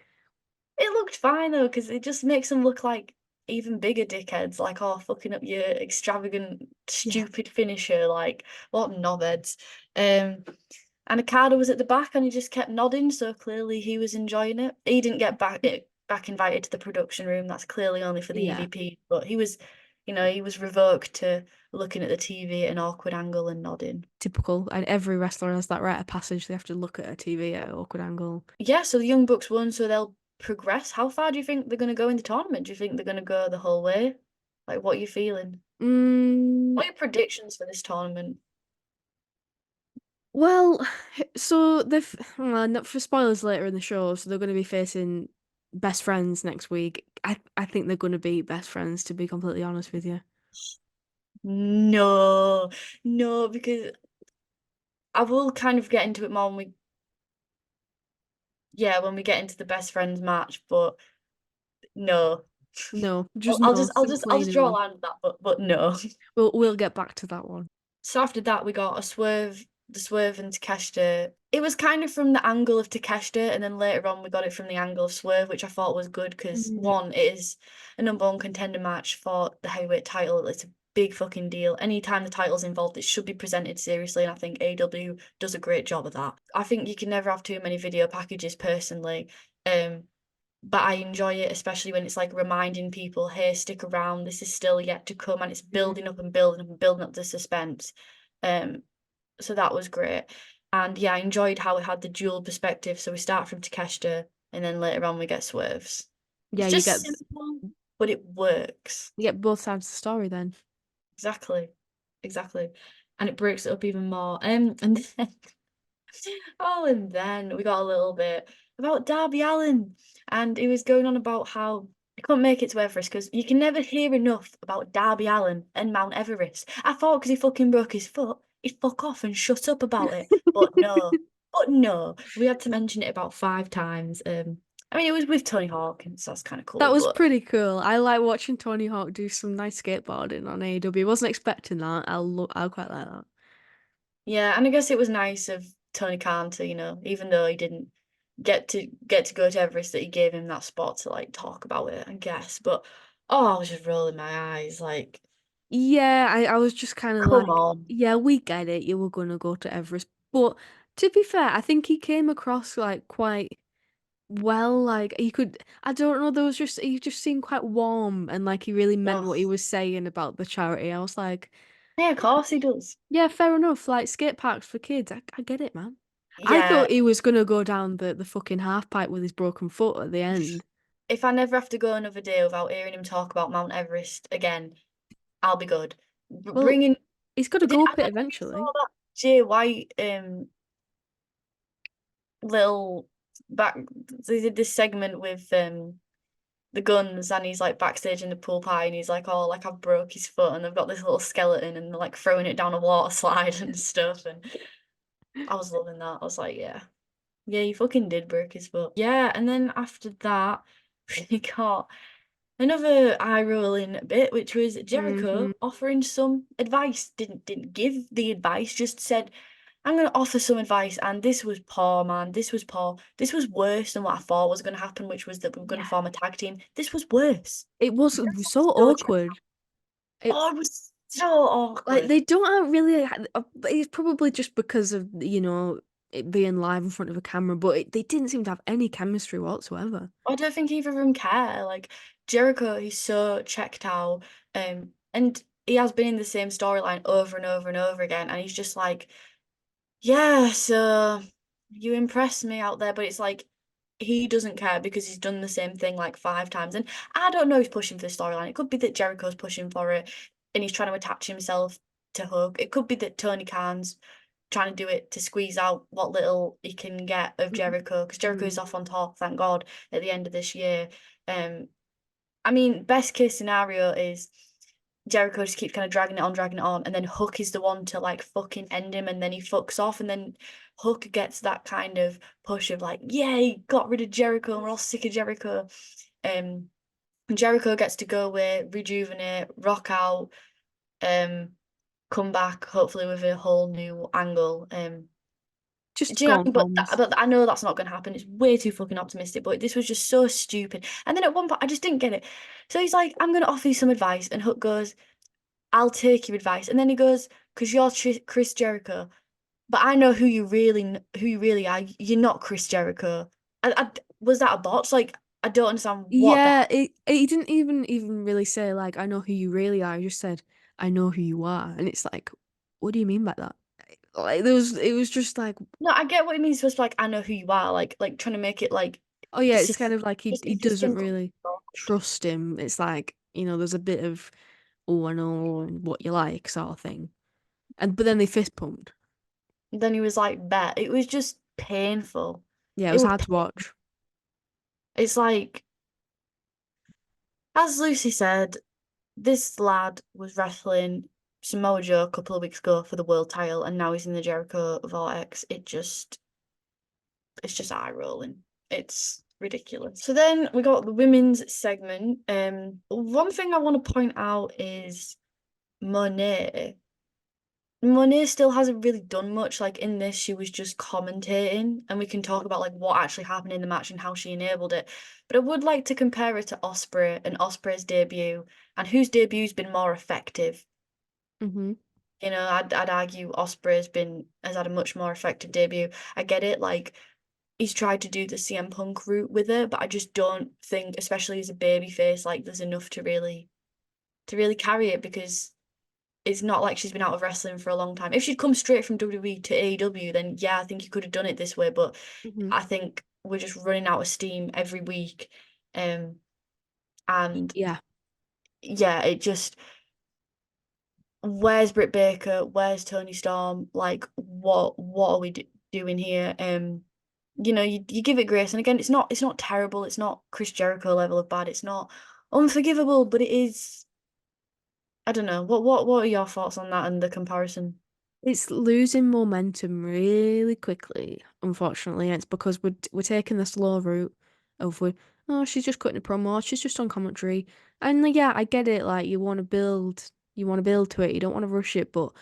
it looked fine though, because it just makes them look like even bigger dickheads, like, oh, fucking up your extravagant, Yeah. stupid finisher, like, what knobheads. And Okada was at the back and he just kept nodding, so clearly he was enjoying it. He didn't get back invited to the production room. That's clearly only for the Yeah. EVP, but he was revoked to looking at the TV at an awkward angle and nodding. Typical. And every wrestler has that rite of passage. They have to look at a TV at an awkward angle. Yeah, so the Young Bucks won, so they'll progress. How far do you think they're going to go in the tournament? Do you think they're going to go the whole way? Like, what are you feeling? Mm, What are your predictions for this tournament? well, so well, not for spoilers later in the show, so they're going to be facing best friends next week. I think they're going to be best friends, to be completely honest with you. No, no, because I will kind of get into it more when we get into the best friends match, but no. No, I'll, just I'll no. just I'll Simple just I'll plain just draw a no. line with that, but no. We'll get back to that one. So after that, we got the Swerve and Takeshita. It was kind of from the angle of Takeshita, and then later on we got it from the angle of Swerve, which I thought was good because Mm, one, it is a number one contender match for the heavyweight title. It's a big fucking deal. Anytime the title's involved, it should be presented seriously, and I think AEW does a great job of that. I think you can never have too many video packages personally. Um, but I enjoy it, especially when it's like reminding people, hey, stick around, this is still yet to come, and it's mm. building up and building up and building up the suspense. Um, so that was great. And yeah, I enjoyed how it had the dual perspective. So we start from Takeshita and then later on we get Swerves. Yeah, It's just simple, but it works. you get both sides of the story then. Exactly. Exactly. And it breaks it up even more. And then and then we got a little bit about Darby Allin, and he was going on about how he couldn't make it to Everest because you can never hear enough about Darby Allin and Mount Everest. I thought because he fucking broke his foot, he'd fuck off and shut up about it. But no, we had to mention it about 5 times. I mean, it was with Tony Hawk, and so that's kind of That cool. was But pretty cool. I like watching Tony Hawk do some nice skateboarding on AEW. Wasn't expecting that. I'll quite like that. yeah, and I guess it was nice of Tony Khan to, even though he didn't get to go to Everest, that he gave him that spot to like talk about it, I guess. But I was just rolling my eyes, like, Yeah, I was just kind of come like, on. yeah, we get it. You were gonna go to Everest, but To be fair, I think he came across like quite well. Like he could, I don't know. There was just he just seemed quite warm and like he really meant Oh, what he was saying about the charity. I was like, yeah, of course he does. yeah, fair enough. Like skate parks for kids. I get it, man. I Yeah, thought he was gonna go down the fucking half pipe with his broken foot at the end. if I never have to go another day without hearing him talk about Mount Everest again, I'll be good. Well, Bringing, he's got to did go I up it don't know if you eventually. saw that Jay White little back. They did this segment with the guns, and he's like backstage in the pool pie, and he's like, oh, like I've broke his foot, and they've got this little skeleton, and they're like throwing it down a water slide and stuff, and I was loving that. I was like, yeah, yeah, he fucking did break his foot. Yeah, and then after that, we got another eye rolling bit, which was Hmm. Jericho offering some advice. Didn't give the advice, just said, I'm gonna offer some advice, and this was poor, man. This was poor. This was worse than what I thought was gonna happen, which was that we were gonna Yeah, form a tag team. This was worse. it was so So checked awkward. out. It Oh, it was so like awkward. they don't really. It's probably just because of it being live in front of a camera, but they didn't seem to have any chemistry whatsoever. I don't think either of them care. Like Jericho, he's so checked out, and he has been in the same storyline over and over and over again, and he's just like, yeah, so you impressed me out there, but it's like he doesn't care because he's done the same thing like 5 times. And I don't know who's pushing for the storyline. It could be that Jericho's pushing for it and he's trying to attach himself to Hook. It could be that Tony Khan's trying to do it to squeeze out what little he can get of Jericho, because Jericho Mhm. is off on top, thank God, at the end of this year. I mean, best case scenario is Jericho just keeps kind of dragging it on, and then Hook is the one to like fucking end him, and then he fucks off, and then Hook gets that kind of push of like, yay, got rid of Jericho, and we're all sick of Jericho. Um, Jericho gets to go away, rejuvenate, rock out, um, come back hopefully with a whole new angle. Just Do you know what I gone mean? Holmes. But I know that's not going to happen. It's way too fucking optimistic. But this was just so stupid. And then at one point, I just didn't get it. So he's like, "I'm going to offer you some advice," and Hook goes, "I'll take your advice." And then he goes, "Because you're Chris Jericho, but I know who you really are. You're not Chris Jericho." Was that a bot? Like, I don't understand what the Yeah, he didn't even really say like I know who you really are. He just said I know who you are, and it's like, what do you mean by that? Like it was just like, No, I get what it means. Just like, I know who you are. Like trying to make it like oh yeah, it's kind specific. of like he It just doesn't didn't come really across. trust him. It's like there's a bit of oh I know what you like sort of thing, and but then they fist pumped. Then he was like, "Bet." It was just painful. Yeah, it It was was. hard to watch. It's like, as Lucy said, this lad was wrestling Samoa Joe a couple of weeks ago for the world title, and now he's in the Jericho Vortex. It's just eye rolling. It's ridiculous. So then we got the women's segment. One thing I want to point out is Monet. Monet still hasn't really done much. Like in this, she was just commentating, and we can talk about like what actually happened in the match and how she enabled it. But I would like to compare it to Osprey and Osprey's debut, and whose debut's been more effective. Hmm. I'd argue has had a much more effective debut. I get it, like he's tried to do the CM Punk route with it, but I just don't think, especially as a baby face, like there's enough to really carry it, because it's not like she's been out of wrestling for a long time. If she'd come straight from WWE to AEW, then yeah, I think you could have done it this way. But Hmm. I think we're just running out of steam every week. And Yeah, yeah, it just, where's Britt Baker? Where's Tony Storm? Like, what are we doing here? You give it grace, and again, it's not terrible. It's not Chris Jericho level of bad. It's not unforgivable, but it is. I don't know. What are your thoughts on that and the comparison? it's losing momentum really quickly. Unfortunately, it's because we're taking the slow route of oh she's just cutting a promo, she's just on commentary, and like, yeah, I get it. Like you want to build to it. You don't want to rush it, but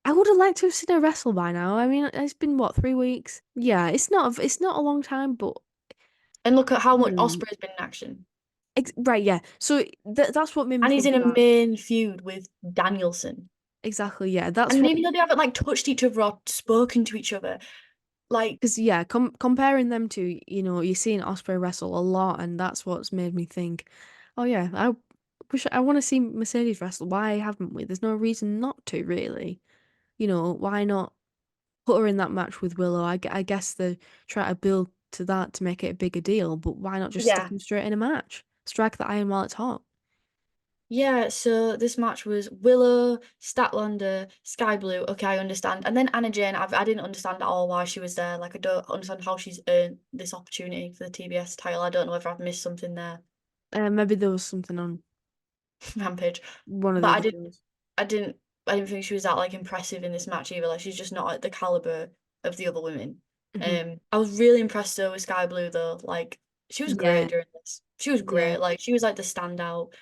I would have liked to have seen her wrestle by now. I mean, it's been what 3 weeks? Yeah, it's not a long time, but And look at how much hmm, Osprey's been in action. right, yeah. So that's what made me And he's think in of a that. main feud with Danielson. exactly. Yeah, that's And what. even though they haven't like touched each other or spoken to each other, like Because yeah, comparing them to, you're seeing Osprey wrestle a lot, and that's what's made me think, oh yeah, I want to see Mercedes wrestle. Why haven't we? There's no reason not to, really. Why not put her in that match with Willow? I guess they try to build to that to make it a bigger deal, but why not just stick yeah. them straight in a match? Strike the iron while it's hot. Yeah, so this match was Willow, Statlander, Sky Blue. Okay, I understand. And then Anna Jane, I didn't understand at all why she was there. Like, I don't understand how she's earned this opportunity for the TBS title. I don't know if I've missed something there. Maybe there was something on Rampage. one of But the other shows. I didn't I didn't think she was that like impressive in this match either. Like she's just not at the caliber of the other women. Hmm. I was really impressed though with Sky Blue though. Like she was Yeah, great during this. She was yeah. great. Like she was like the standout.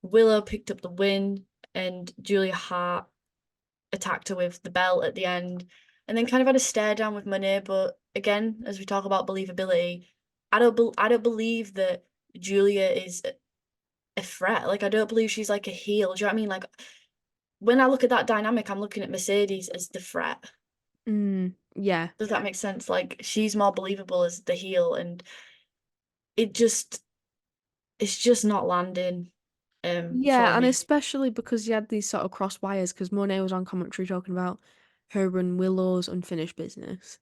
Willow picked up the win and Julia Hart attacked her with the belt at the end and then kind of had a stare down with Monet. But again, as we talk about believability, I don't believe that Julia is a threat. Like I don't believe she's like a heel. Do you know what I mean? Like when I look at that dynamic, I'm looking at Mercedes as the threat. Yeah. Does that make sense? Like she's more believable as the heel, and it just it's just not landing for Yeah, and me. especially because you had these sort of cross wires, because Monet was on commentary talking about her and Willow's unfinished business.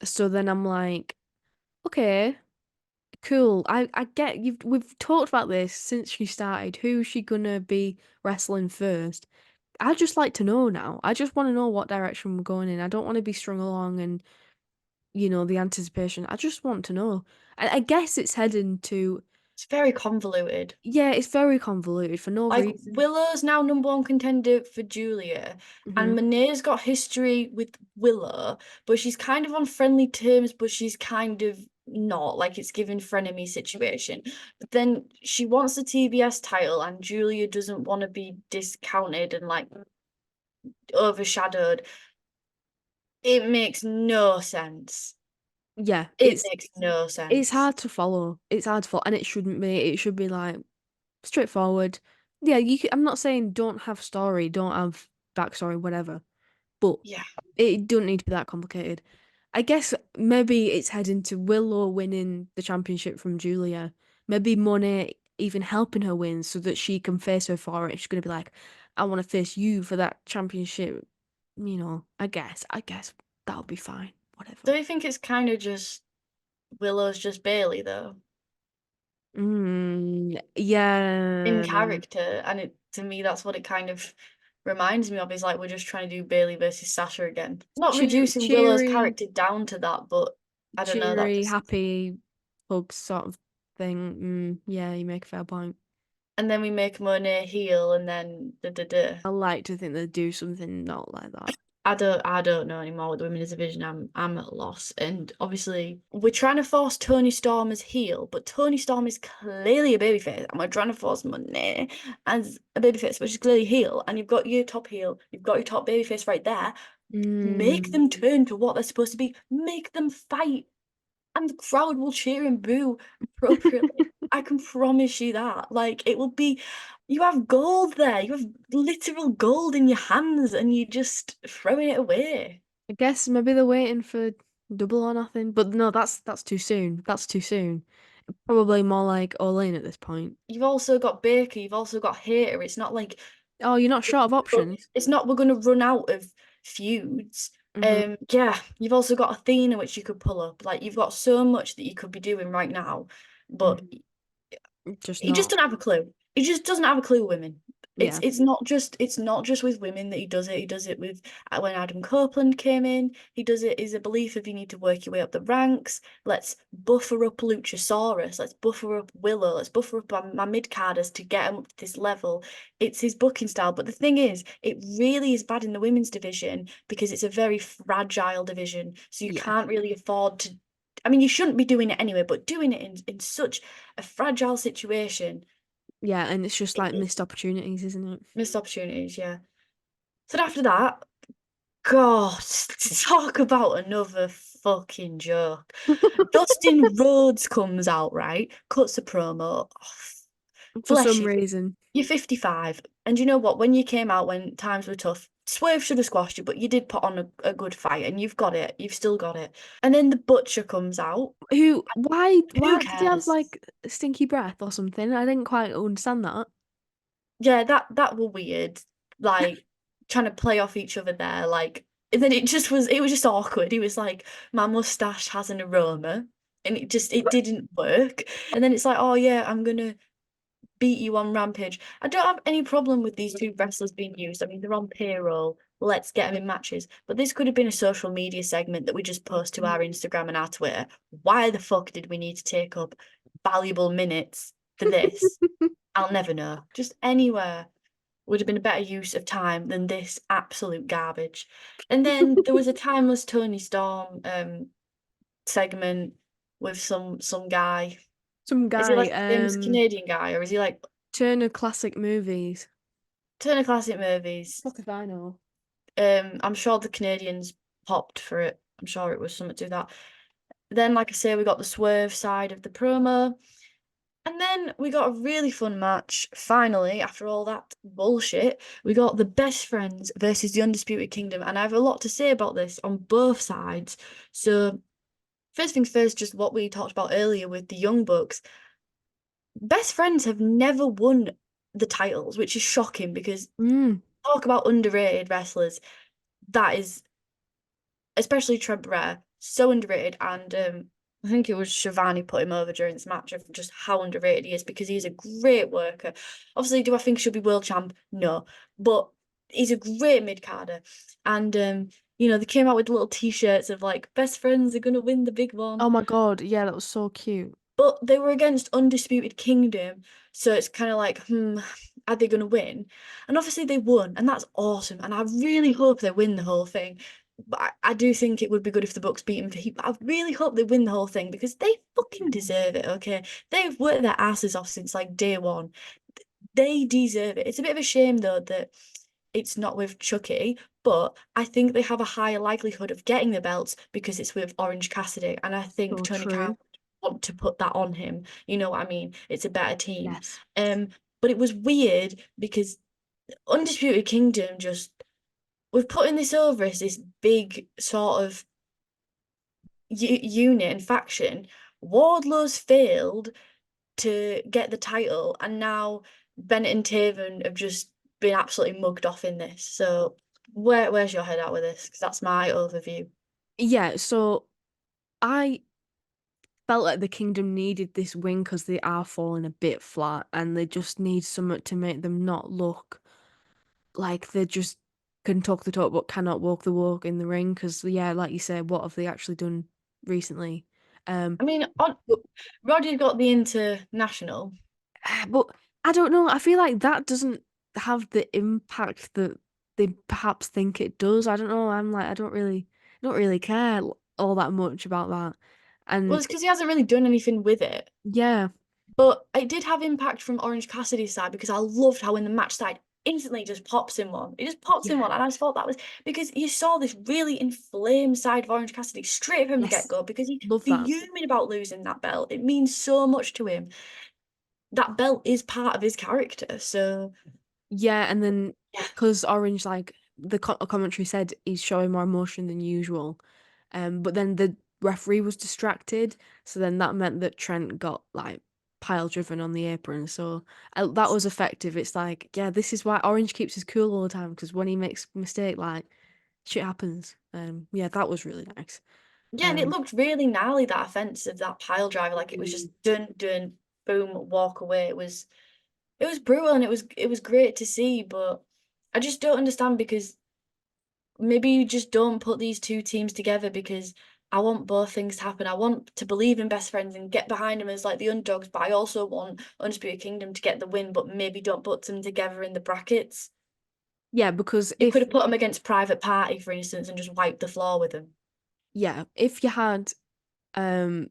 So then I'm like, okay, cool. I get we've talked about this since she started. Who's she gonna be wrestling first? I just like to know now. I just want to know what direction we're going in. I don't want to be strung along and, the anticipation. I just want to know. I guess it's heading to, It's very convoluted. yeah, it's very convoluted for no Like reason. Willow's now number one contender for Julia, Hmm. and Monet's got history with Willow, but she's kind of on friendly terms, but she's kind of not. Like it's given frenemy situation. But then she wants the TBS title, and Julia doesn't want to be discounted and like overshadowed. It makes no sense. Yeah, It makes no it's sense. hard to follow. It's hard to follow, and it shouldn't be. It should be like straightforward. Yeah, I'm not saying don't have story, don't have backstory, whatever, but Yeah. it don't need to be that complicated. I guess maybe it's heading to Willow winning the championship from Julia. Maybe Monet even helping her win so that she can face her for it. She's gonna be like, I want to face you for that championship. I guess that'll be fine. Whatever. Do you think it's kind of just Willow's just Bailey though? In Yeah. character, and it to me that's what it kind of reminds me of is like we're just trying to do Bailey versus Sasha again. Not reducing Willow's Cheery, character down to that, but I don't know, that cheery, just happy hug sort of thing. Yeah, you make a fair point. and then we make Monet heel and then da da da. I like to think they do something not like that. I don't know anymore with the women's division. I'm at a loss. And obviously we're trying to force Tony Storm as heel, but Tony Storm is clearly a babyface. And we're trying to force Monet as a babyface, which is clearly heel. And you've got your top heel, you've got your top babyface right there. Make them Mm. turn to what they're supposed to be. Make them fight. And the crowd will cheer and boo appropriately. I can promise you that. Like it will be you have gold there. You have literal gold in your hands and you're just throwing it away. I guess maybe they're waiting for double or nothing, but no, that's too soon. That's too soon. Probably more like all in at this point. You've also got Baker, you've also got Hater. It's not like Oh, you're not short of options. it's not we're gonna run out of feuds. Hmm. Yeah, you've also got Athena which you could pull up. Like you've got so much that you could be doing right now, but Hmm. Just he just not. doesn't have a clue. He just doesn't have a clue, women. Yeah. It's not just with women that he does it. He does it with when Adam Copeland came in. He does it is a belief of you need to work your way up the ranks. Let's buffer up Luchasaurus. Let's buffer up Willow. Let's buffer up my mid carders to get him up to this level. It's his booking style. But the thing is, it really is bad in the women's division because it's a very fragile division. So you Yeah. can't really afford to. I mean, you shouldn't be doing it anyway, but doing it in such a fragile situation. Yeah, and it's just like It, missed opportunities, isn't it? missed opportunities, yeah. So after that, God, talk about another fucking joke. Dustin Rhodes comes out, right? Cuts a promo. Oh, For bless some you. reason. You're 55. And you know what? When you came out when times were tough, Swerve should have squashed you, but you did put on a good fight and you've got it. You've still got it. And then the Butcher comes out. Who? Who Why did he have cares? like stinky breath or something? I didn't quite understand that. Yeah, that were weird. Like trying to play off each other there. Like, and then it was just awkward. He was like, my mustache has an aroma. And it didn't work. And then it's like, oh yeah, I'm gonna beat you on Rampage. I don't have any problem with these two wrestlers being used. I mean, they're on payroll. Let's get them in matches. But this could have been a social media segment that we just post to our Instagram and our Twitter. Why the fuck did we need to take up valuable minutes for this? I'll never know. Just anywhere would have been a better use of time than this absolute garbage. And then there was a timeless Tony Storm segment with some guy. Some Is he guy, like a famous Canadian guy or is he like Turner Classic Movies. Turner Classic Movies? Fuck if I know. I'm sure the Canadians popped for it. I'm sure it was something to do that. Then, like I say, we got the Swerve side of the promo. And then we got a really fun match. Finally, after all that bullshit, we got the Best Friends versus the Undisputed Kingdom. And I have a lot to say about this on both sides. So, first things first, just what we talked about earlier with the Young Bucks. Best Friends have never won the titles, which is shocking because Mm. talk about underrated wrestlers. That is, especially Trent Brer, so underrated. And I think it was Shivani put him over during this match of just how underrated he is because he's a great worker. Obviously, do I think he should be world champ? No, but he's a great mid carder. And you know, they came out with little t-shirts of like best friends are gonna win the big one. Oh my God, yeah, that was so cute. But they were against Undisputed Kingdom, so it's kind of like, are they going to win? And obviously they won, and that's awesome. And I really hope they win the whole thing. But I do think it would be good if the Bucks beat them for heat. But I really hope they win the whole thing because they fucking deserve it, okay? They've worked their asses off since like day one. They deserve it. It's a bit of a shame though that it's not with Chucky, but I think they have a higher likelihood of getting the belts because it's with Orange Cassidy, and I think So Tony Khan true. would want to put that on him. You know what I mean? It's a better team. Yes. But it was weird because Undisputed Kingdom just we're putting this over as this big sort of unit and faction. Wardlow's failed to get the title, and now Bennett and Taven have just been absolutely mugged off in this. So where's your head at with this? Because that's my overview. Yeah, so I felt like the Kingdom needed this win because they are falling a bit flat and they just need something to make them not look like they just can talk the talk but cannot walk the walk in the ring. Because, yeah, like you said, what have they actually done recently? I mean, on But Roddy got the international. but I don't know. I feel like that doesn't have the impact that they perhaps think it does. I don't know. I'm like, don't really care all that much about that. Well, And it's because he hasn't really done anything with it. yeah, But it did have impact from Orange Cassidy's side because I loved how in the match side instantly just pops in one. It just pops in yeah, one. And I just thought that was because you saw this really inflamed side of Orange Cassidy straight from the yes, get-go because he's love that. fuming about losing that belt. It means so much to him. That belt is part of his character. So Yeah, and then yeah. because Orange, like the commentary said, he's showing more emotion than usual. But then the referee was distracted, so then that meant that Trent got like pile driven on the apron. So that was effective. It's like, yeah, this is why Orange keeps his cool all the time because when he makes a mistake, like shit happens. Yeah, that was really nice. Yeah, and it Um, looked really gnarly, that offense of that pile driver. Like it was just dun dun boom, walk away. It was brutal and it was great to see, but I just don't understand because maybe you just don't put these two teams together because I want both things to happen. I want to believe in best friends and get behind them as like the underdogs, but I also want Undisputed Kingdom to get the win, but maybe don't put them together in the brackets. yeah, because You could have put them against Private Party, for instance, and just wiped the floor with them. if you had um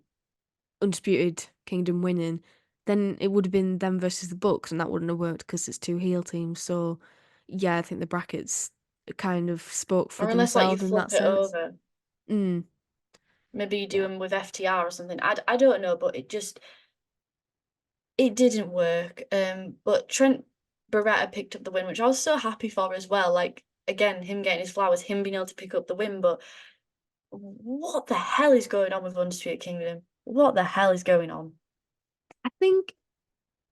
Undisputed Kingdom winning, then it would have been them versus the Bucks, and that wouldn't have worked because it's two heel teams. So, yeah, I think the brackets kind of spoke for Or unless like you themselves in that flip it sense. over. Mm, Maybe you do yeah. them with FTR or something. I don't know, but it didn't work. But Trent Beretta picked up the win, which I was so happy for as well. Like, again, him getting his flowers, him being able to pick up the win. But what the hell is going on with Undisputed Kingdom? What the hell is going on? I think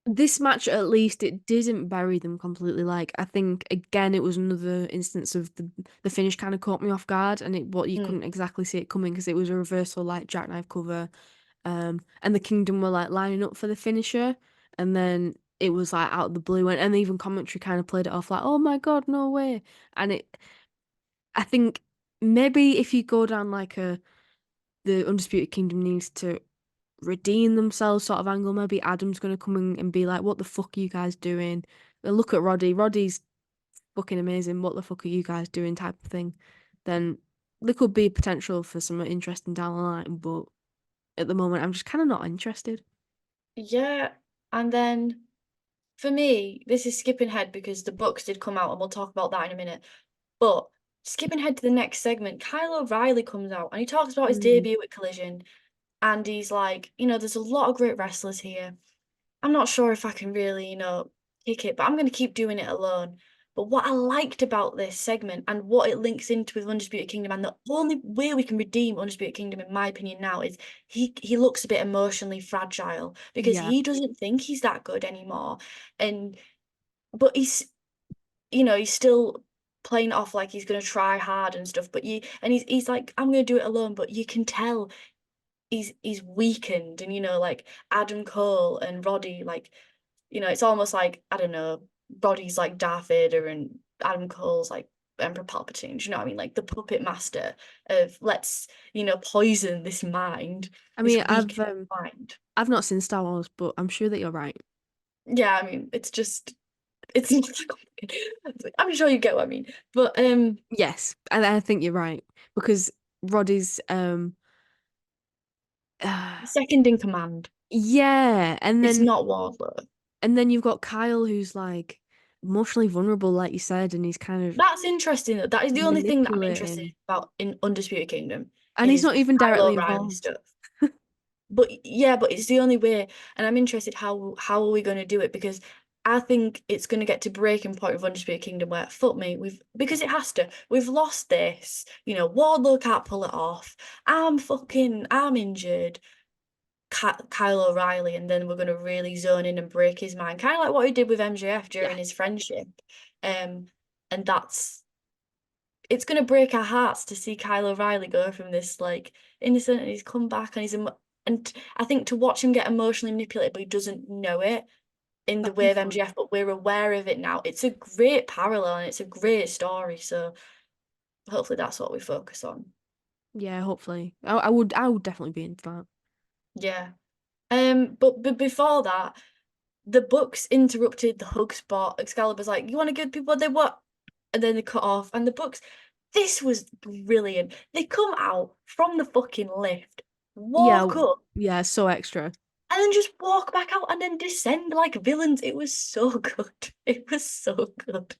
this match, at least, it didn't bury them completely. Like, I think again, it was another instance of the finish kind of caught me off guard, and you Mm. couldn't exactly see it coming because it was a reversal like jackknife cover, and the Kingdom were like lining up for the finisher, and then it was like out of the blue, and even commentary kind of played it off like, "Oh my God, no way!" And I think maybe if you go down like the Undisputed Kingdom needs to redeem themselves sort of angle. Maybe Adam's gonna come in and be like, "What the fuck are you guys doing?" They'll look at Roddy. Roddy's fucking amazing. What the fuck are you guys doing? Type of thing. Then there could be potential for some interesting down the line, but at the moment, I'm just kind of not interested. Yeah, and then for me, this is skipping ahead because the books did come out, and we'll talk about that in a minute. But skipping ahead to the next segment, Kyle O'Reilly comes out and he talks about his Mm. debut at Collision, and he's like, there's a lot of great wrestlers here. I'm not sure if I can really, kick it, but I'm going to keep doing it alone. But what I liked about this segment and what it links into with Undisputed Kingdom, and the only way we can redeem Undisputed Kingdom, in my opinion, now is he looks a bit emotionally fragile because Yeah, he doesn't think he's that good anymore. And but he's still playing it off like he's gonna try hard and stuff. But he's like, I'm gonna do it alone, but you can tell he's weakened, and like Adam Cole and Roddy, like it's almost like, I don't know, Roddy's like Darth Vader and Adam Cole's like Emperor Palpatine. Do you know what I mean? Like the puppet master of, let's poison this mind, I this mean, weak mind. I've not seen Star Wars, but I'm sure that you're right. Yeah, I mean, it's not that complicated. I'm sure you get what I mean. But Yes, and I think you're right because Roddy's second in command. yeah, It's not Wardlow. and then you've got Kyle who's like emotionally vulnerable, like you said, and he's kind of That's interesting. That is the only thing that I'm interested manipulating, about in Undisputed Kingdom and he's is not even Kyle directly O'Reilly involved. stuff. But yeah, but it's the only way, and I'm interested how are we going to do it, because I think it's going to get to breaking point with Undisputed Kingdom where, fuck me, because it has to. We've lost this. Wardlow can't pull it off. I'm injured. Kyle O'Reilly, and then we're going to really zone in and break his mind, kind of like what he did with MJF Yeah, during his friendship. And it's going to break our hearts to see Kyle O'Reilly go from this like innocent, and he's come back, and and I think to watch him get emotionally manipulated, but he doesn't know it in the that'd be way of fun. MJF, but we're aware of it now. It's a great parallel and it's a great story. So hopefully that's what we focus on. Yeah, hopefully. I would definitely be into that. Yeah. But before that, the Bucks interrupted the hug spot. Excalibur's like, "You want to give people what they want?" And then they cut off. And the Bucks, this was brilliant. They come out from the fucking lift, Yeah, walk up, yeah, so extra. and then just walk back out and then descend like villains. It was so good. It was so good.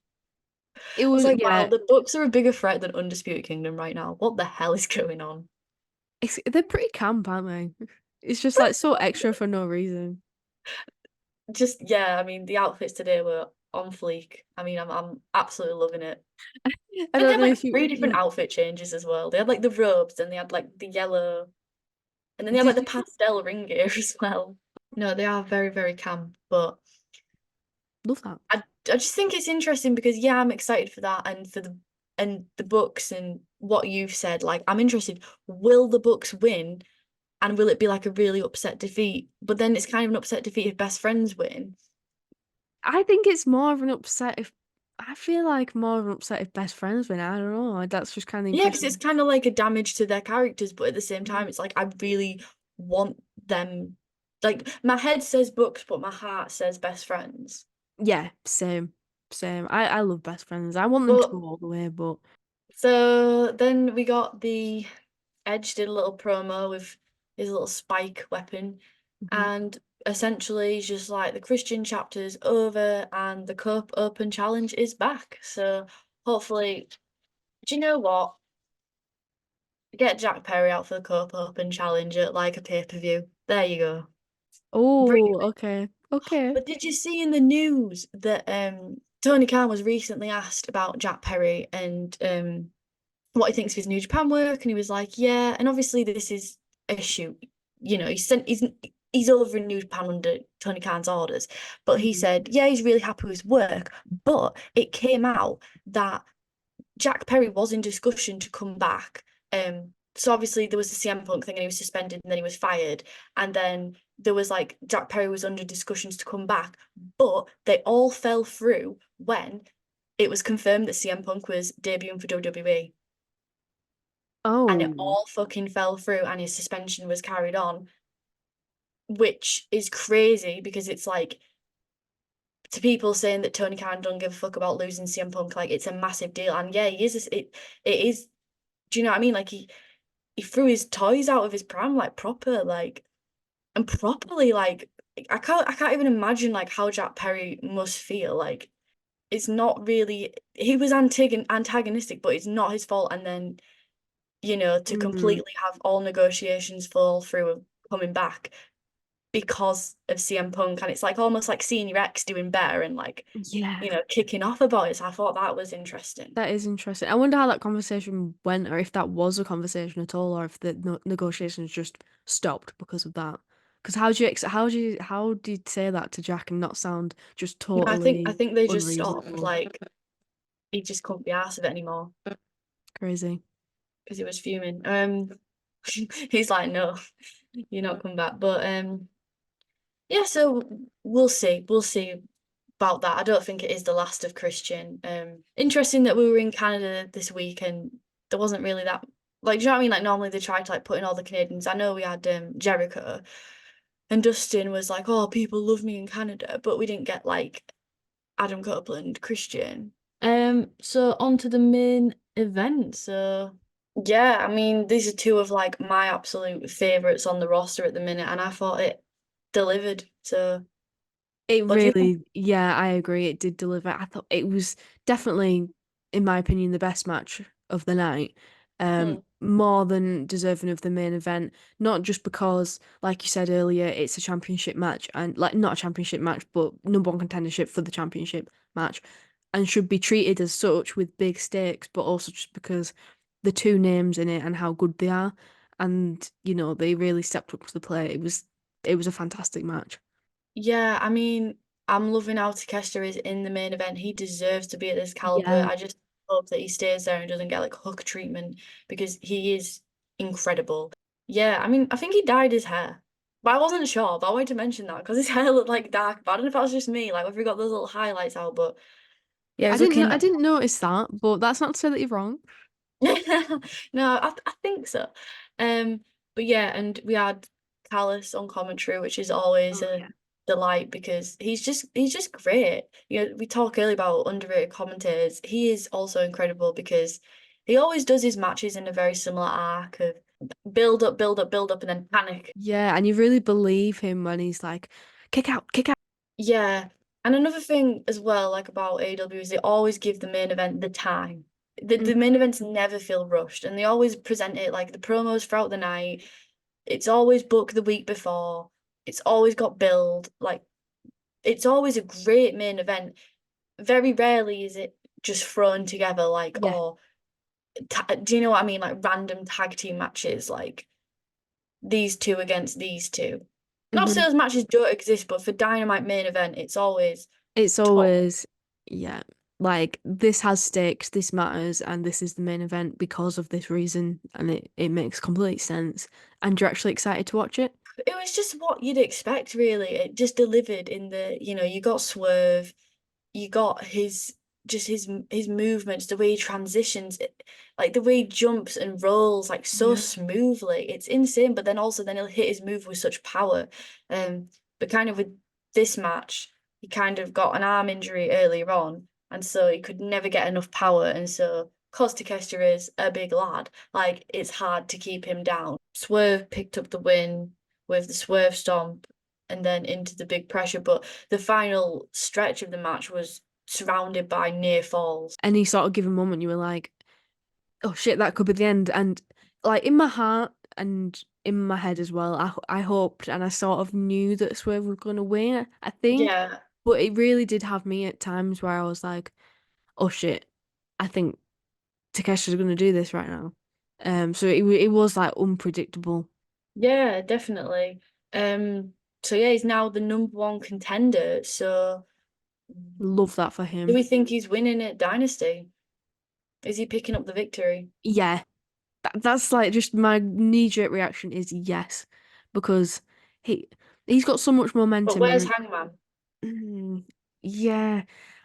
It I was was like, wow, yeah. the Bucks are a bigger threat than Undisputed Kingdom right now. What the hell is going on? They're pretty camp, aren't they? It's just like so extra for no reason. Just yeah, I mean, the outfits today were on fleek. I mean, I'm absolutely loving it. I And they don't had know like if three different outfit changes as well. They had like the robes, and they had like the yellow, and then they had like did the you pastel ring gear as well. No, they are very, very camp, but love that? I just think it's interesting because yeah, I'm excited for that, and for the books and what you've said. Like, I'm interested. Will the Bucks win? And will it be like a really upset defeat? But then it's kind of an upset defeat if best friends win. I think it's more of an upset if I feel like more of an upset if best friends win. I don't know. That's just kind of the Yeah, because it's impression. kind of like a damage to their characters, but at the same Mm. time, it's like I really want them. Like, my head says books, but my heart says best friends. Yeah, same, same. I love best friends. I want them to But go all the way, but so then we got the Edge did a little promo with his little spike weapon, mhm. and essentially he's just like, the Christian chapter's over and the Cup Open Challenge is back. So hopefully, do you know what? Get Jack Perry out for the Cup Open Challenge at like a pay-per-view. There you go. Bring Oh, okay. Okay. But did you see in the news that Tony Khan was recently asked about Jack Perry and what he thinks of his New Japan work, and he was like, yeah, and obviously this is a shoot. You know, he's over in New Japan under Tony Khan's orders, but he said, yeah, he's really happy with his work. But it came out that Jack Perry was in discussion to come back. So obviously there was the CM Punk thing and he was suspended and then he was fired. And then there was like Jack Perry was under discussions to come back, but they all fell through when it was confirmed that CM Punk was debuting for WWE. And it Oh. all fucking fell through and his suspension was carried on, which is crazy because it's like to people saying that Tony Khan don't give a fuck about losing CM Punk, like it's a massive deal. And yeah, he is. It is. Do you know what I mean? Like he threw his toys out of his pram like proper, like and properly. Like I can't even imagine like how Jack Perry must feel. Like it's not really. He was antagonistic, but it's not his fault. And then to Mm. completely have all negotiations fall through of coming back because of CM Punk, and it's like almost like seeing your ex doing better and like Yeah. kicking off about it. So I thought that was interesting. That is interesting. I wonder how that conversation went, or if that was a conversation at all, or if the negotiations just stopped because of that. Because how do you say that to Jack and not sound just Yeah, I totally think they just stopped. unreasonable? Like he just couldn't be arsed of it anymore Crazy. because he was fuming. He's like, no, you're not coming back. But yeah. So we'll see. We'll see about that. I don't think it is the last of Christian. Interesting that we were in Canada this week and there wasn't really that. Like, do you know what I mean? Like normally they try to like put in all the Canadians. I know we had Jericho and Dustin was like, oh, people love me in Canada, but we didn't get like Adam Copeland, Christian. So on to the main event. So yeah, I mean, these are two of like my absolute favorites on the roster at the minute, and I thought it delivered. So It what do you think? really, yeah, I agree. It did deliver. I thought it was definitely, in my opinion, the best match of the night. Hmm. More than deserving of the main event. Not just because, like you said earlier, it's a championship match and like not a championship match, but number one contendership for the championship match, and should be treated as such with big stakes, but also just because the two names in it and how good they are, and they really stepped up to the plate. It was a fantastic match. Yeah, I mean, I'm loving how Takeshita is in the main event. He deserves to be at this caliber. Yeah. I just hope that he stays there and doesn't get like hook treatment because he is incredible. Yeah, I mean, I think he dyed his hair, but I wasn't sure. But I wanted to mention that because his hair looked like dark. But I don't know if that was just me, like if we got those little highlights out. But yeah, it I was didn't know, looking. I didn't notice that, but that's not to say that you're wrong. No, I think so. Um, but yeah, and we had Callus on commentary, which is always Oh a yeah. delight because he's just great. We talk earlier about underrated commentators. He is also incredible because he always does his matches in a very similar arc of build up, build up, build up, and then panic. Yeah, and you really believe him when he's like, kick out, kick out. Yeah. And another thing as well, like about AEW, is they always give the main event the time. The Mhm. main events never feel rushed, and they always present it like the promos throughout the night. It's always booked the week before. It's always got build. Like it's always a great main event. Very rarely is it just thrown together like, Yeah. oh, do you know what I mean? Like random tag team matches, like these two against these two. Not to say hmm those matches don't exist, but for Dynamite main event, it's always It's top. always, yeah, like this has stakes, this matters, and this is the main event because of this reason, and it makes complete sense. And you're actually excited to watch it? It was just what you'd expect, really. It just delivered in you got Swerve, you got his movements, the way he transitions, like the way he jumps and rolls like so Yeah. smoothly. It's insane. But then he'll hit his move with such power. But kind of with this match, he kind of got an arm injury earlier on, and so he could never get enough power. And so, cause Takeshita is a big lad, like it's hard to keep him down. Swerve picked up the win with the Swerve Stomp and then into the big pressure. But the final stretch of the match was surrounded by near falls. Any sort of given moment, you were like, oh shit, that could be the end. And like in my heart, and in my head as well. I hoped and I sort of knew that Swerve was going to win, I think. Yeah. But it really did have me at times where I was like, oh shit, I think Takeshi's going to do this right now. So it was like unpredictable. Yeah, definitely. Um, so yeah, he's now the number one contender. So Love that for do him. we think he's winning at Dynasty? Is he picking up the victory? Yeah, that's like just my knee-jerk reaction is yes, because he he's got so much But momentum where's and Hangman? mm, yeah.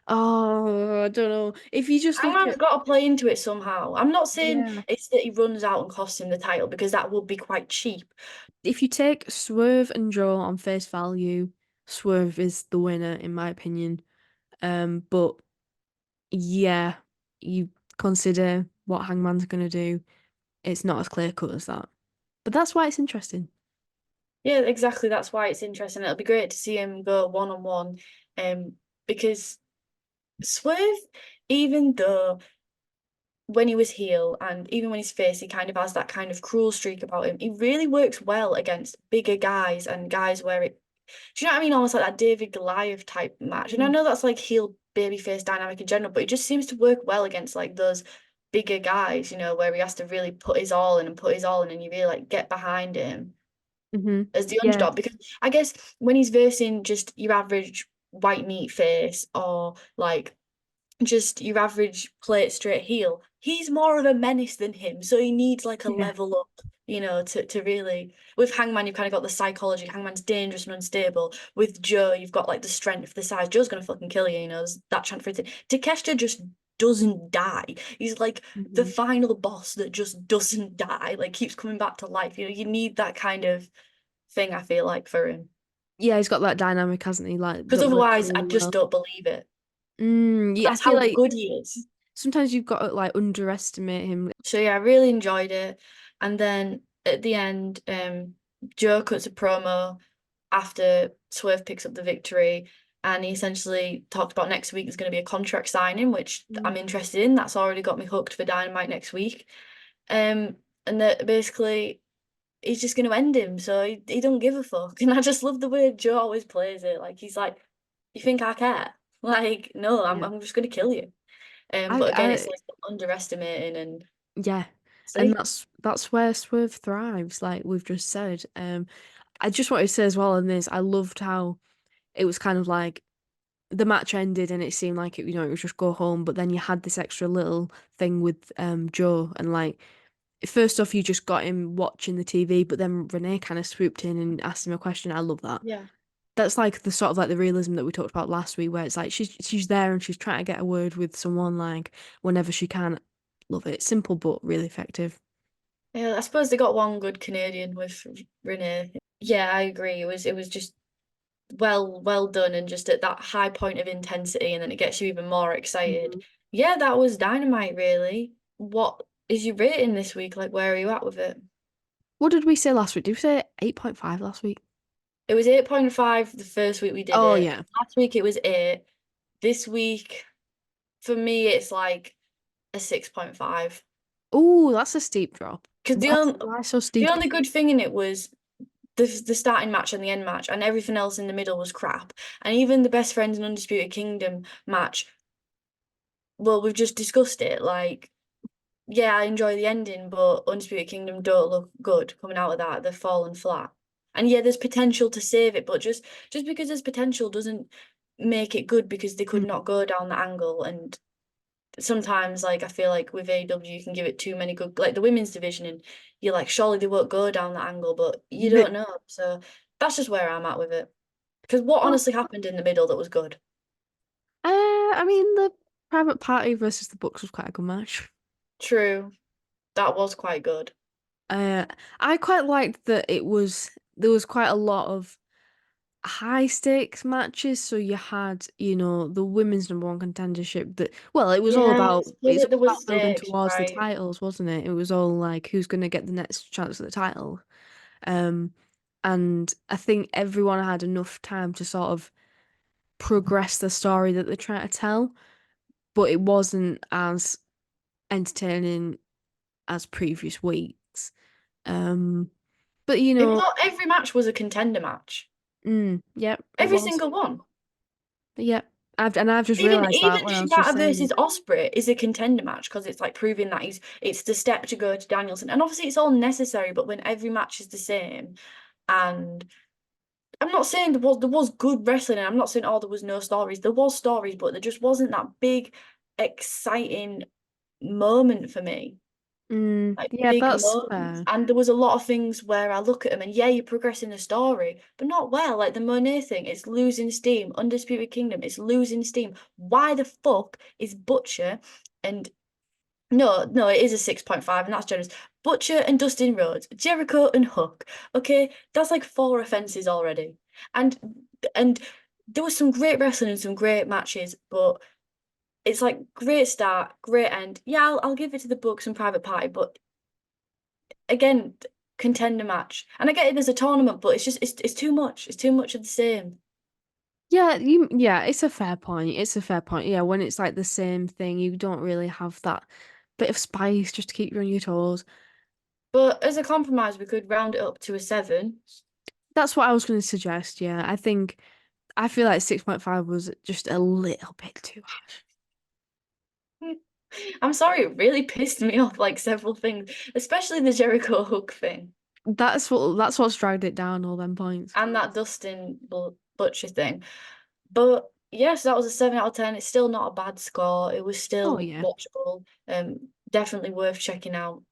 Oh, I don't know. If you just look Hangman's at got to play into it somehow. I'm not saying yeah, it's that he runs out and costs him the title because that would be quite cheap. if you take Swerve and Joe on face value, Swerve is the winner in my opinion. But yeah, you consider what Hangman's gonna do, it's not as clear cut as that. But that's why it's interesting. Yeah, exactly. That's why it's interesting. It'll be great to see him go one on one. Because Swerve, even though when he was heel and even when he's face, he kind of has that kind of cruel streak about him. He really works well against bigger guys and guys where it, do you know what I mean? Almost like that David Goliath type match. And I Mm. know that's like heel babyface dynamic in general, but it just seems to work well against like those bigger guys, where he has to really put his all in and put his all in and you really like get behind him as the Yeah. underdog. Because I guess when he's versing just your average white meat face or like just your average plate straight heel. He's more of a menace than him, so he needs like a Yeah. level up, to really. With Hangman, you've kind of got the psychology. Hangman's dangerous and unstable. With Joe, you've got like the strength, the size. Joe's gonna fucking kill you, there's that chance for it. Takeshita just doesn't die. He's like the Mhm. final boss that just doesn't die, like keeps coming back to life. You need that kind of thing, I feel like, for him. Yeah, he's got that dynamic, hasn't he? Like Because that works otherwise, I really just well. don't believe it. Yeah, I That's feel how like good he is. sometimes you've got to like underestimate him. So yeah, I really enjoyed it. And then at the end, Joe cuts a promo after Swerve picks up the victory, and he essentially talked about next week is going to be a contract signing, which I'm Mm. interested in. That's already got me hooked for Dynamite next week. And that basically he's just going to end him, so he don't give a fuck. And I just love the way Joe always plays it. Like he's like, "You think I care?" Like, no, I'm Yeah. I'm just going to kill you. I, But again, it's I, like underestimating and yeah, and see. that's where Swerve thrives, like we've just said. I just wanted to say as well in this, I loved how it was kind of like the match ended and it seemed like it was just go home, but then you had this extra little thing with Joe and like first off you just got him watching the TV, but then Renee kind of swooped in and asked him a question. I love that. Yeah. That's like the sort of like the realism that we talked about last week, where it's like she's there and she's trying to get a word with someone like whenever she can. Love it. Simple but really effective. Yeah, I suppose they got one good Canadian with Renee. Yeah, I agree. It was just well done and just at that high point of intensity and then it gets you even more excited. Mhm. Yeah, that was Dynamite really. What is your rating this week? Like where are you at with it? What did we say last week? Did we say 8.5 last week? It was 8.5 the first week we did Oh it. yeah. Last week it was 8. This week for me it's like a 6.5. Oh, that's a steep drop. Because Why why so the steep? only good thing in it was the starting match and the end match, and everything else in the middle was crap. And even the Best Friends and Undisputed Kingdom match, well, we've just discussed it. Like, yeah, I enjoy the ending, but Undisputed Kingdom don't look good coming out of that. They've fallen flat. And yeah, there's potential to save it, but just because there's potential doesn't make it good because they could not go down the angle. And sometimes, like, I feel like with AEW, you can give it too many good, like the women's division, and you're like, surely they won't go down that angle, but you Mm. don't know. So that's just where I'm at with it. Because what honestly happened in the middle that was good? I mean, the private party versus the Bucks was quite a good match. True, that was quite good. Uh, I quite liked that there was quite a lot of high stakes matches. So you had, the women's number one contendership that, well, Yeah, it's there all about was building stakes, towards the right? titles, wasn't it? It was all like who's going to get the next chance at the title. Um, and I think everyone had enough time to sort of progress the story that they're trying to tell, but it wasn't as entertaining as previous weeks. Um, But you If know, not every match was a contender match. yep, it Every was. single one. Yep. I've just Even realised that even when I was just Shibata saying it. versus Osprey is a contender match because it's like proving that it's the step to go to Danielson. And obviously it's all necessary, but when every match is the same, and I'm not saying there was good wrestling, and I'm not saying there was no stories. There was stories, but there just wasn't that big, exciting moment for me. Like Yeah, big that's moments. fair. And there was a lot of things where I look at them and yeah, you're progressing the story, but not well. Like the Monet thing, it's losing steam. Undisputed Kingdom, it's losing steam. Why the fuck is Butcher and no, it is a 6.5, and that's generous. Butcher and Dustin Rhodes, Jericho and Hook. Okay, that's like 4 offenses already. And and there was some great wrestling and some great matches, but it's like great start, great end. Yeah, I'll give it to the Bucks and Private Party, but again, contender match. And I get it, there's a tournament, but it's too much. It's too much of the same. Yeah, it's a fair point. It's a fair point. Yeah, when it's like the same thing, you don't really have that bit of spice just to keep you on your toes. But as a compromise, we could round it up to a 7. That's what I was going to suggest. Yeah, I feel like 6.5 was just a little bit too harsh. I'm sorry, it really pissed me off like several things, especially the Jericho Hook thing That's what's dragged it down all them points. and that Dustin Butcher thing. But yes, that was a 7 out of 10. It's still not a bad score. It was Oh still yeah. watchable. Definitely worth checking out.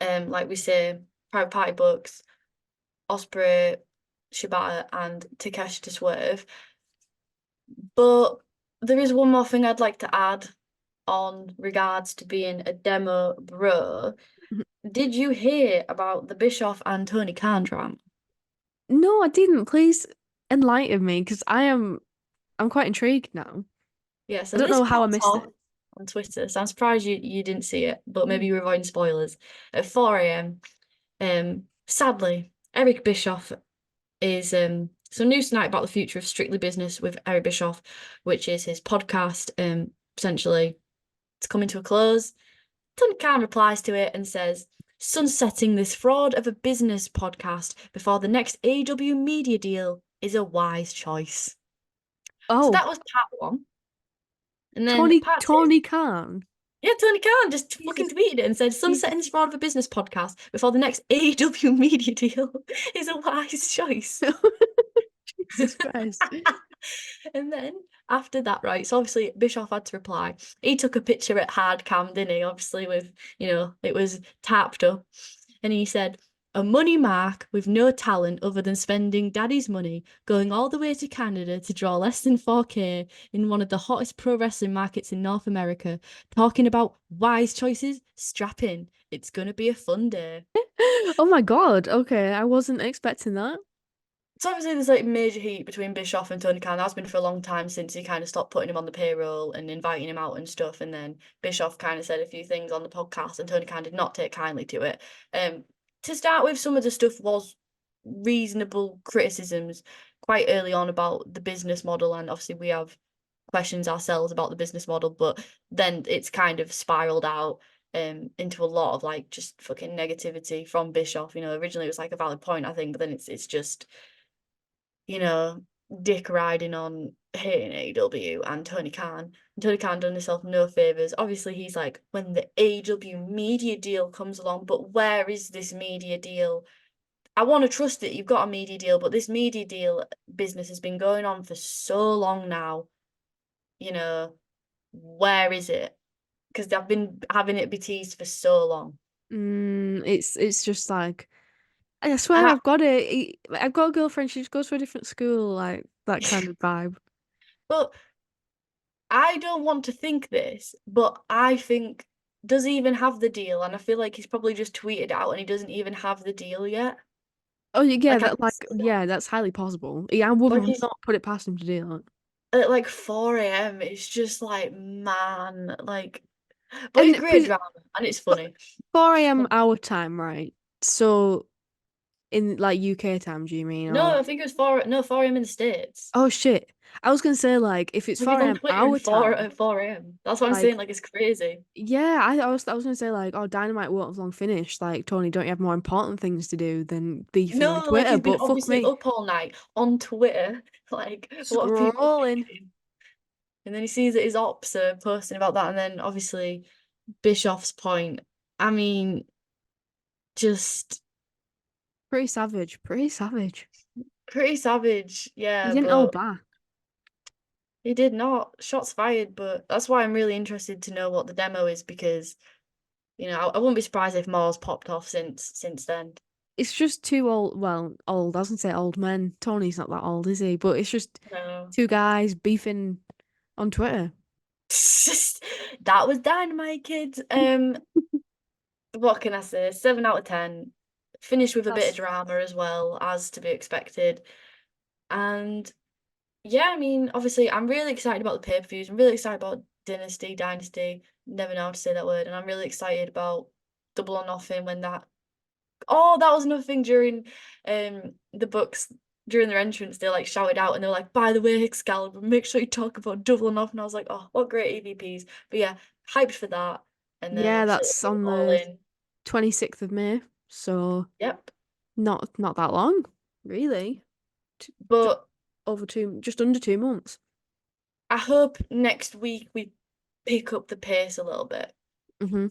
Like we say, Private Party Books, Osprey, Shibata, and Takeshi to Swerve. But there is one more thing I'd like to add on regards to being a demo bro. Did you hear about the Bischoff and Tony Khan drama? No, I didn't. Please enlighten me because I'm quite intrigued now. Yeah, I so don't this know how I popped missed off it. on Twitter, so I'm surprised you didn't see it, but maybe Mm. you're avoiding spoilers. At 4 a.m. Sadly, Eric Bischoff is some news tonight about the future of Strictly Business with Eric Bischoff, which is his podcast. Essentially, it's coming to a close. Tony Khan replies to it and says, "Sunsetting this fraud of a business podcast before the next AEW media deal is a wise choice." So Oh, that was part one. And then Tony part two, Tony Khan. yeah, Tony Khan just fucking Jesus, tweeted it and said, Jesus, "Sunsetting this fraud of a business podcast before the next AEW media deal is a wise choice." Jesus Christ. And then after that, right, so obviously Bischoff had to reply. He took a picture at hard cam, didn't he? Obviously, with, it was tapped up. And he said, "A money mark with no talent other than spending daddy's money, going all the way to Canada to draw less than 4K in one of the hottest pro wrestling markets in North America. Talking about wise choices, strap in. It's gonna be a fun day." Oh my God. Okay, I wasn't expecting that. So obviously there's like major heat between Bischoff and Tony Khan. That's been for a long time since he kind of stopped putting him on the payroll and inviting him out and stuff. And then Bischoff kind of said a few things on the podcast, and Tony Khan did not take kindly to it. To start with, some of the stuff was reasonable criticisms quite early on about the business model, and obviously we have questions ourselves about the business model, but then it's kind of spiraled out into a lot of like just fucking negativity from Bischoff. Originally it was like a valid point, I think, but then it's just you know, dick riding on hating AEW and Tony Khan. And Tony Khan done himself no favours. Obviously, he's like, when the AEW media deal comes along, but where is this media deal? I want to trust that you've got a media deal, but this media deal business has been going on for so long now. You know, where is it? Because they've been having it be teased for so long. It's just like I And swear I've got a girlfriend. She just goes to a different school, like that kind of vibe. but I don't want to think this, but I think does he even have the deal? And I feel like he's probably just tweeted out and he doesn't even have the deal yet. Oh yeah, Like I can see that. that's highly possible. Yeah, I would Like he's not put it past him to do that. at like 4 a.m. It's just like, man, like, but And it's great drama and it's funny. 4 a.m. our time, right? So In like UK time, do you mean? No, Or I think it was 4 a.m. in the States. oh shit, I was gonna say like if it's Like he's 4 on a.m. Twitter our time, at 4 a.m. That's what I'm like saying. Like it's crazy. yeah, I was gonna say like oh Dynamite won't have long finished. Like Tony, don't you have more important things to do than beefing on No, like Twitter? he's been But fuck obviously me, up all night on Twitter. Like what are people scrolling. thinking? And then he sees that his ops are posting about that, and then obviously Bischoff's point. I mean, just Pretty savage, pretty savage. pretty savage, He yeah, didn't hold but back. he did not. Shots fired, but that's why I'm really interested to know what the demo is because, I wouldn't be surprised if more's popped off since then. It's just two old, well, old. I was gonna say old men. Tony's not that old, is he? But it's just No. two guys beefing on Twitter. That was Dynamite, kids. What can I say? 7 out of 10. Finished with a bit of That's drama as well, as to be expected. And yeah, I mean, obviously, I'm really excited about the pay-per-views. I'm really excited about Dynasty. Never know how to say that word. And I'm really excited about Double or Nothing when that. Oh, that was another thing during the books. During their entrance, they like shouted out and they were like, "By the way, Excalibur, make sure you talk about Double or Nothing." I was like, "Oh, what great EVPs!" But yeah, hyped for that. And then yeah, obviously that's on All the In. 26th of May. So Yep. not that long, really. Just But just under 2 months. I hope next week we pick up the pace a little bit Hmm.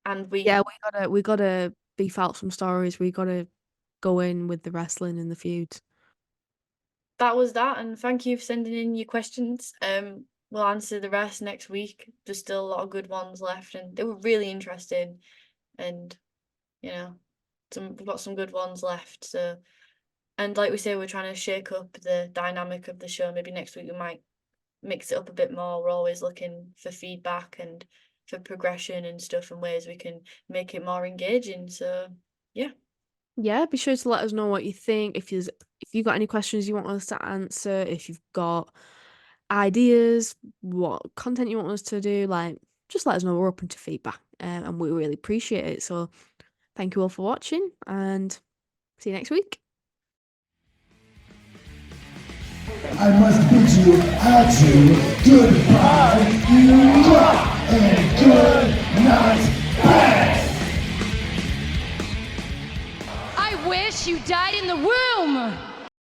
and Yeah, we we gotta beef out some stories. We gotta go in with the wrestling and the feuds. that was that. And thank you for sending in your questions. We'll answer the rest next week. There's still a lot of good ones left, and they were really interesting. And you know, we've got some good ones left. So, and like we say, we're trying to shake up the dynamic of the show. Maybe next week we might mix it up a bit more. We're always looking for feedback and for progression and stuff and ways we can make it more engaging. So, yeah. Yeah, be sure to let us know what you think. If you've got any questions you want us to answer, if you've got ideas, what content you want us to do, like just let us know. We're open to feedback, and we really appreciate it. So thank you all for watching, and see you next week. I must bid you adieu, goodbye, and good night, bye. I wish you died in the womb!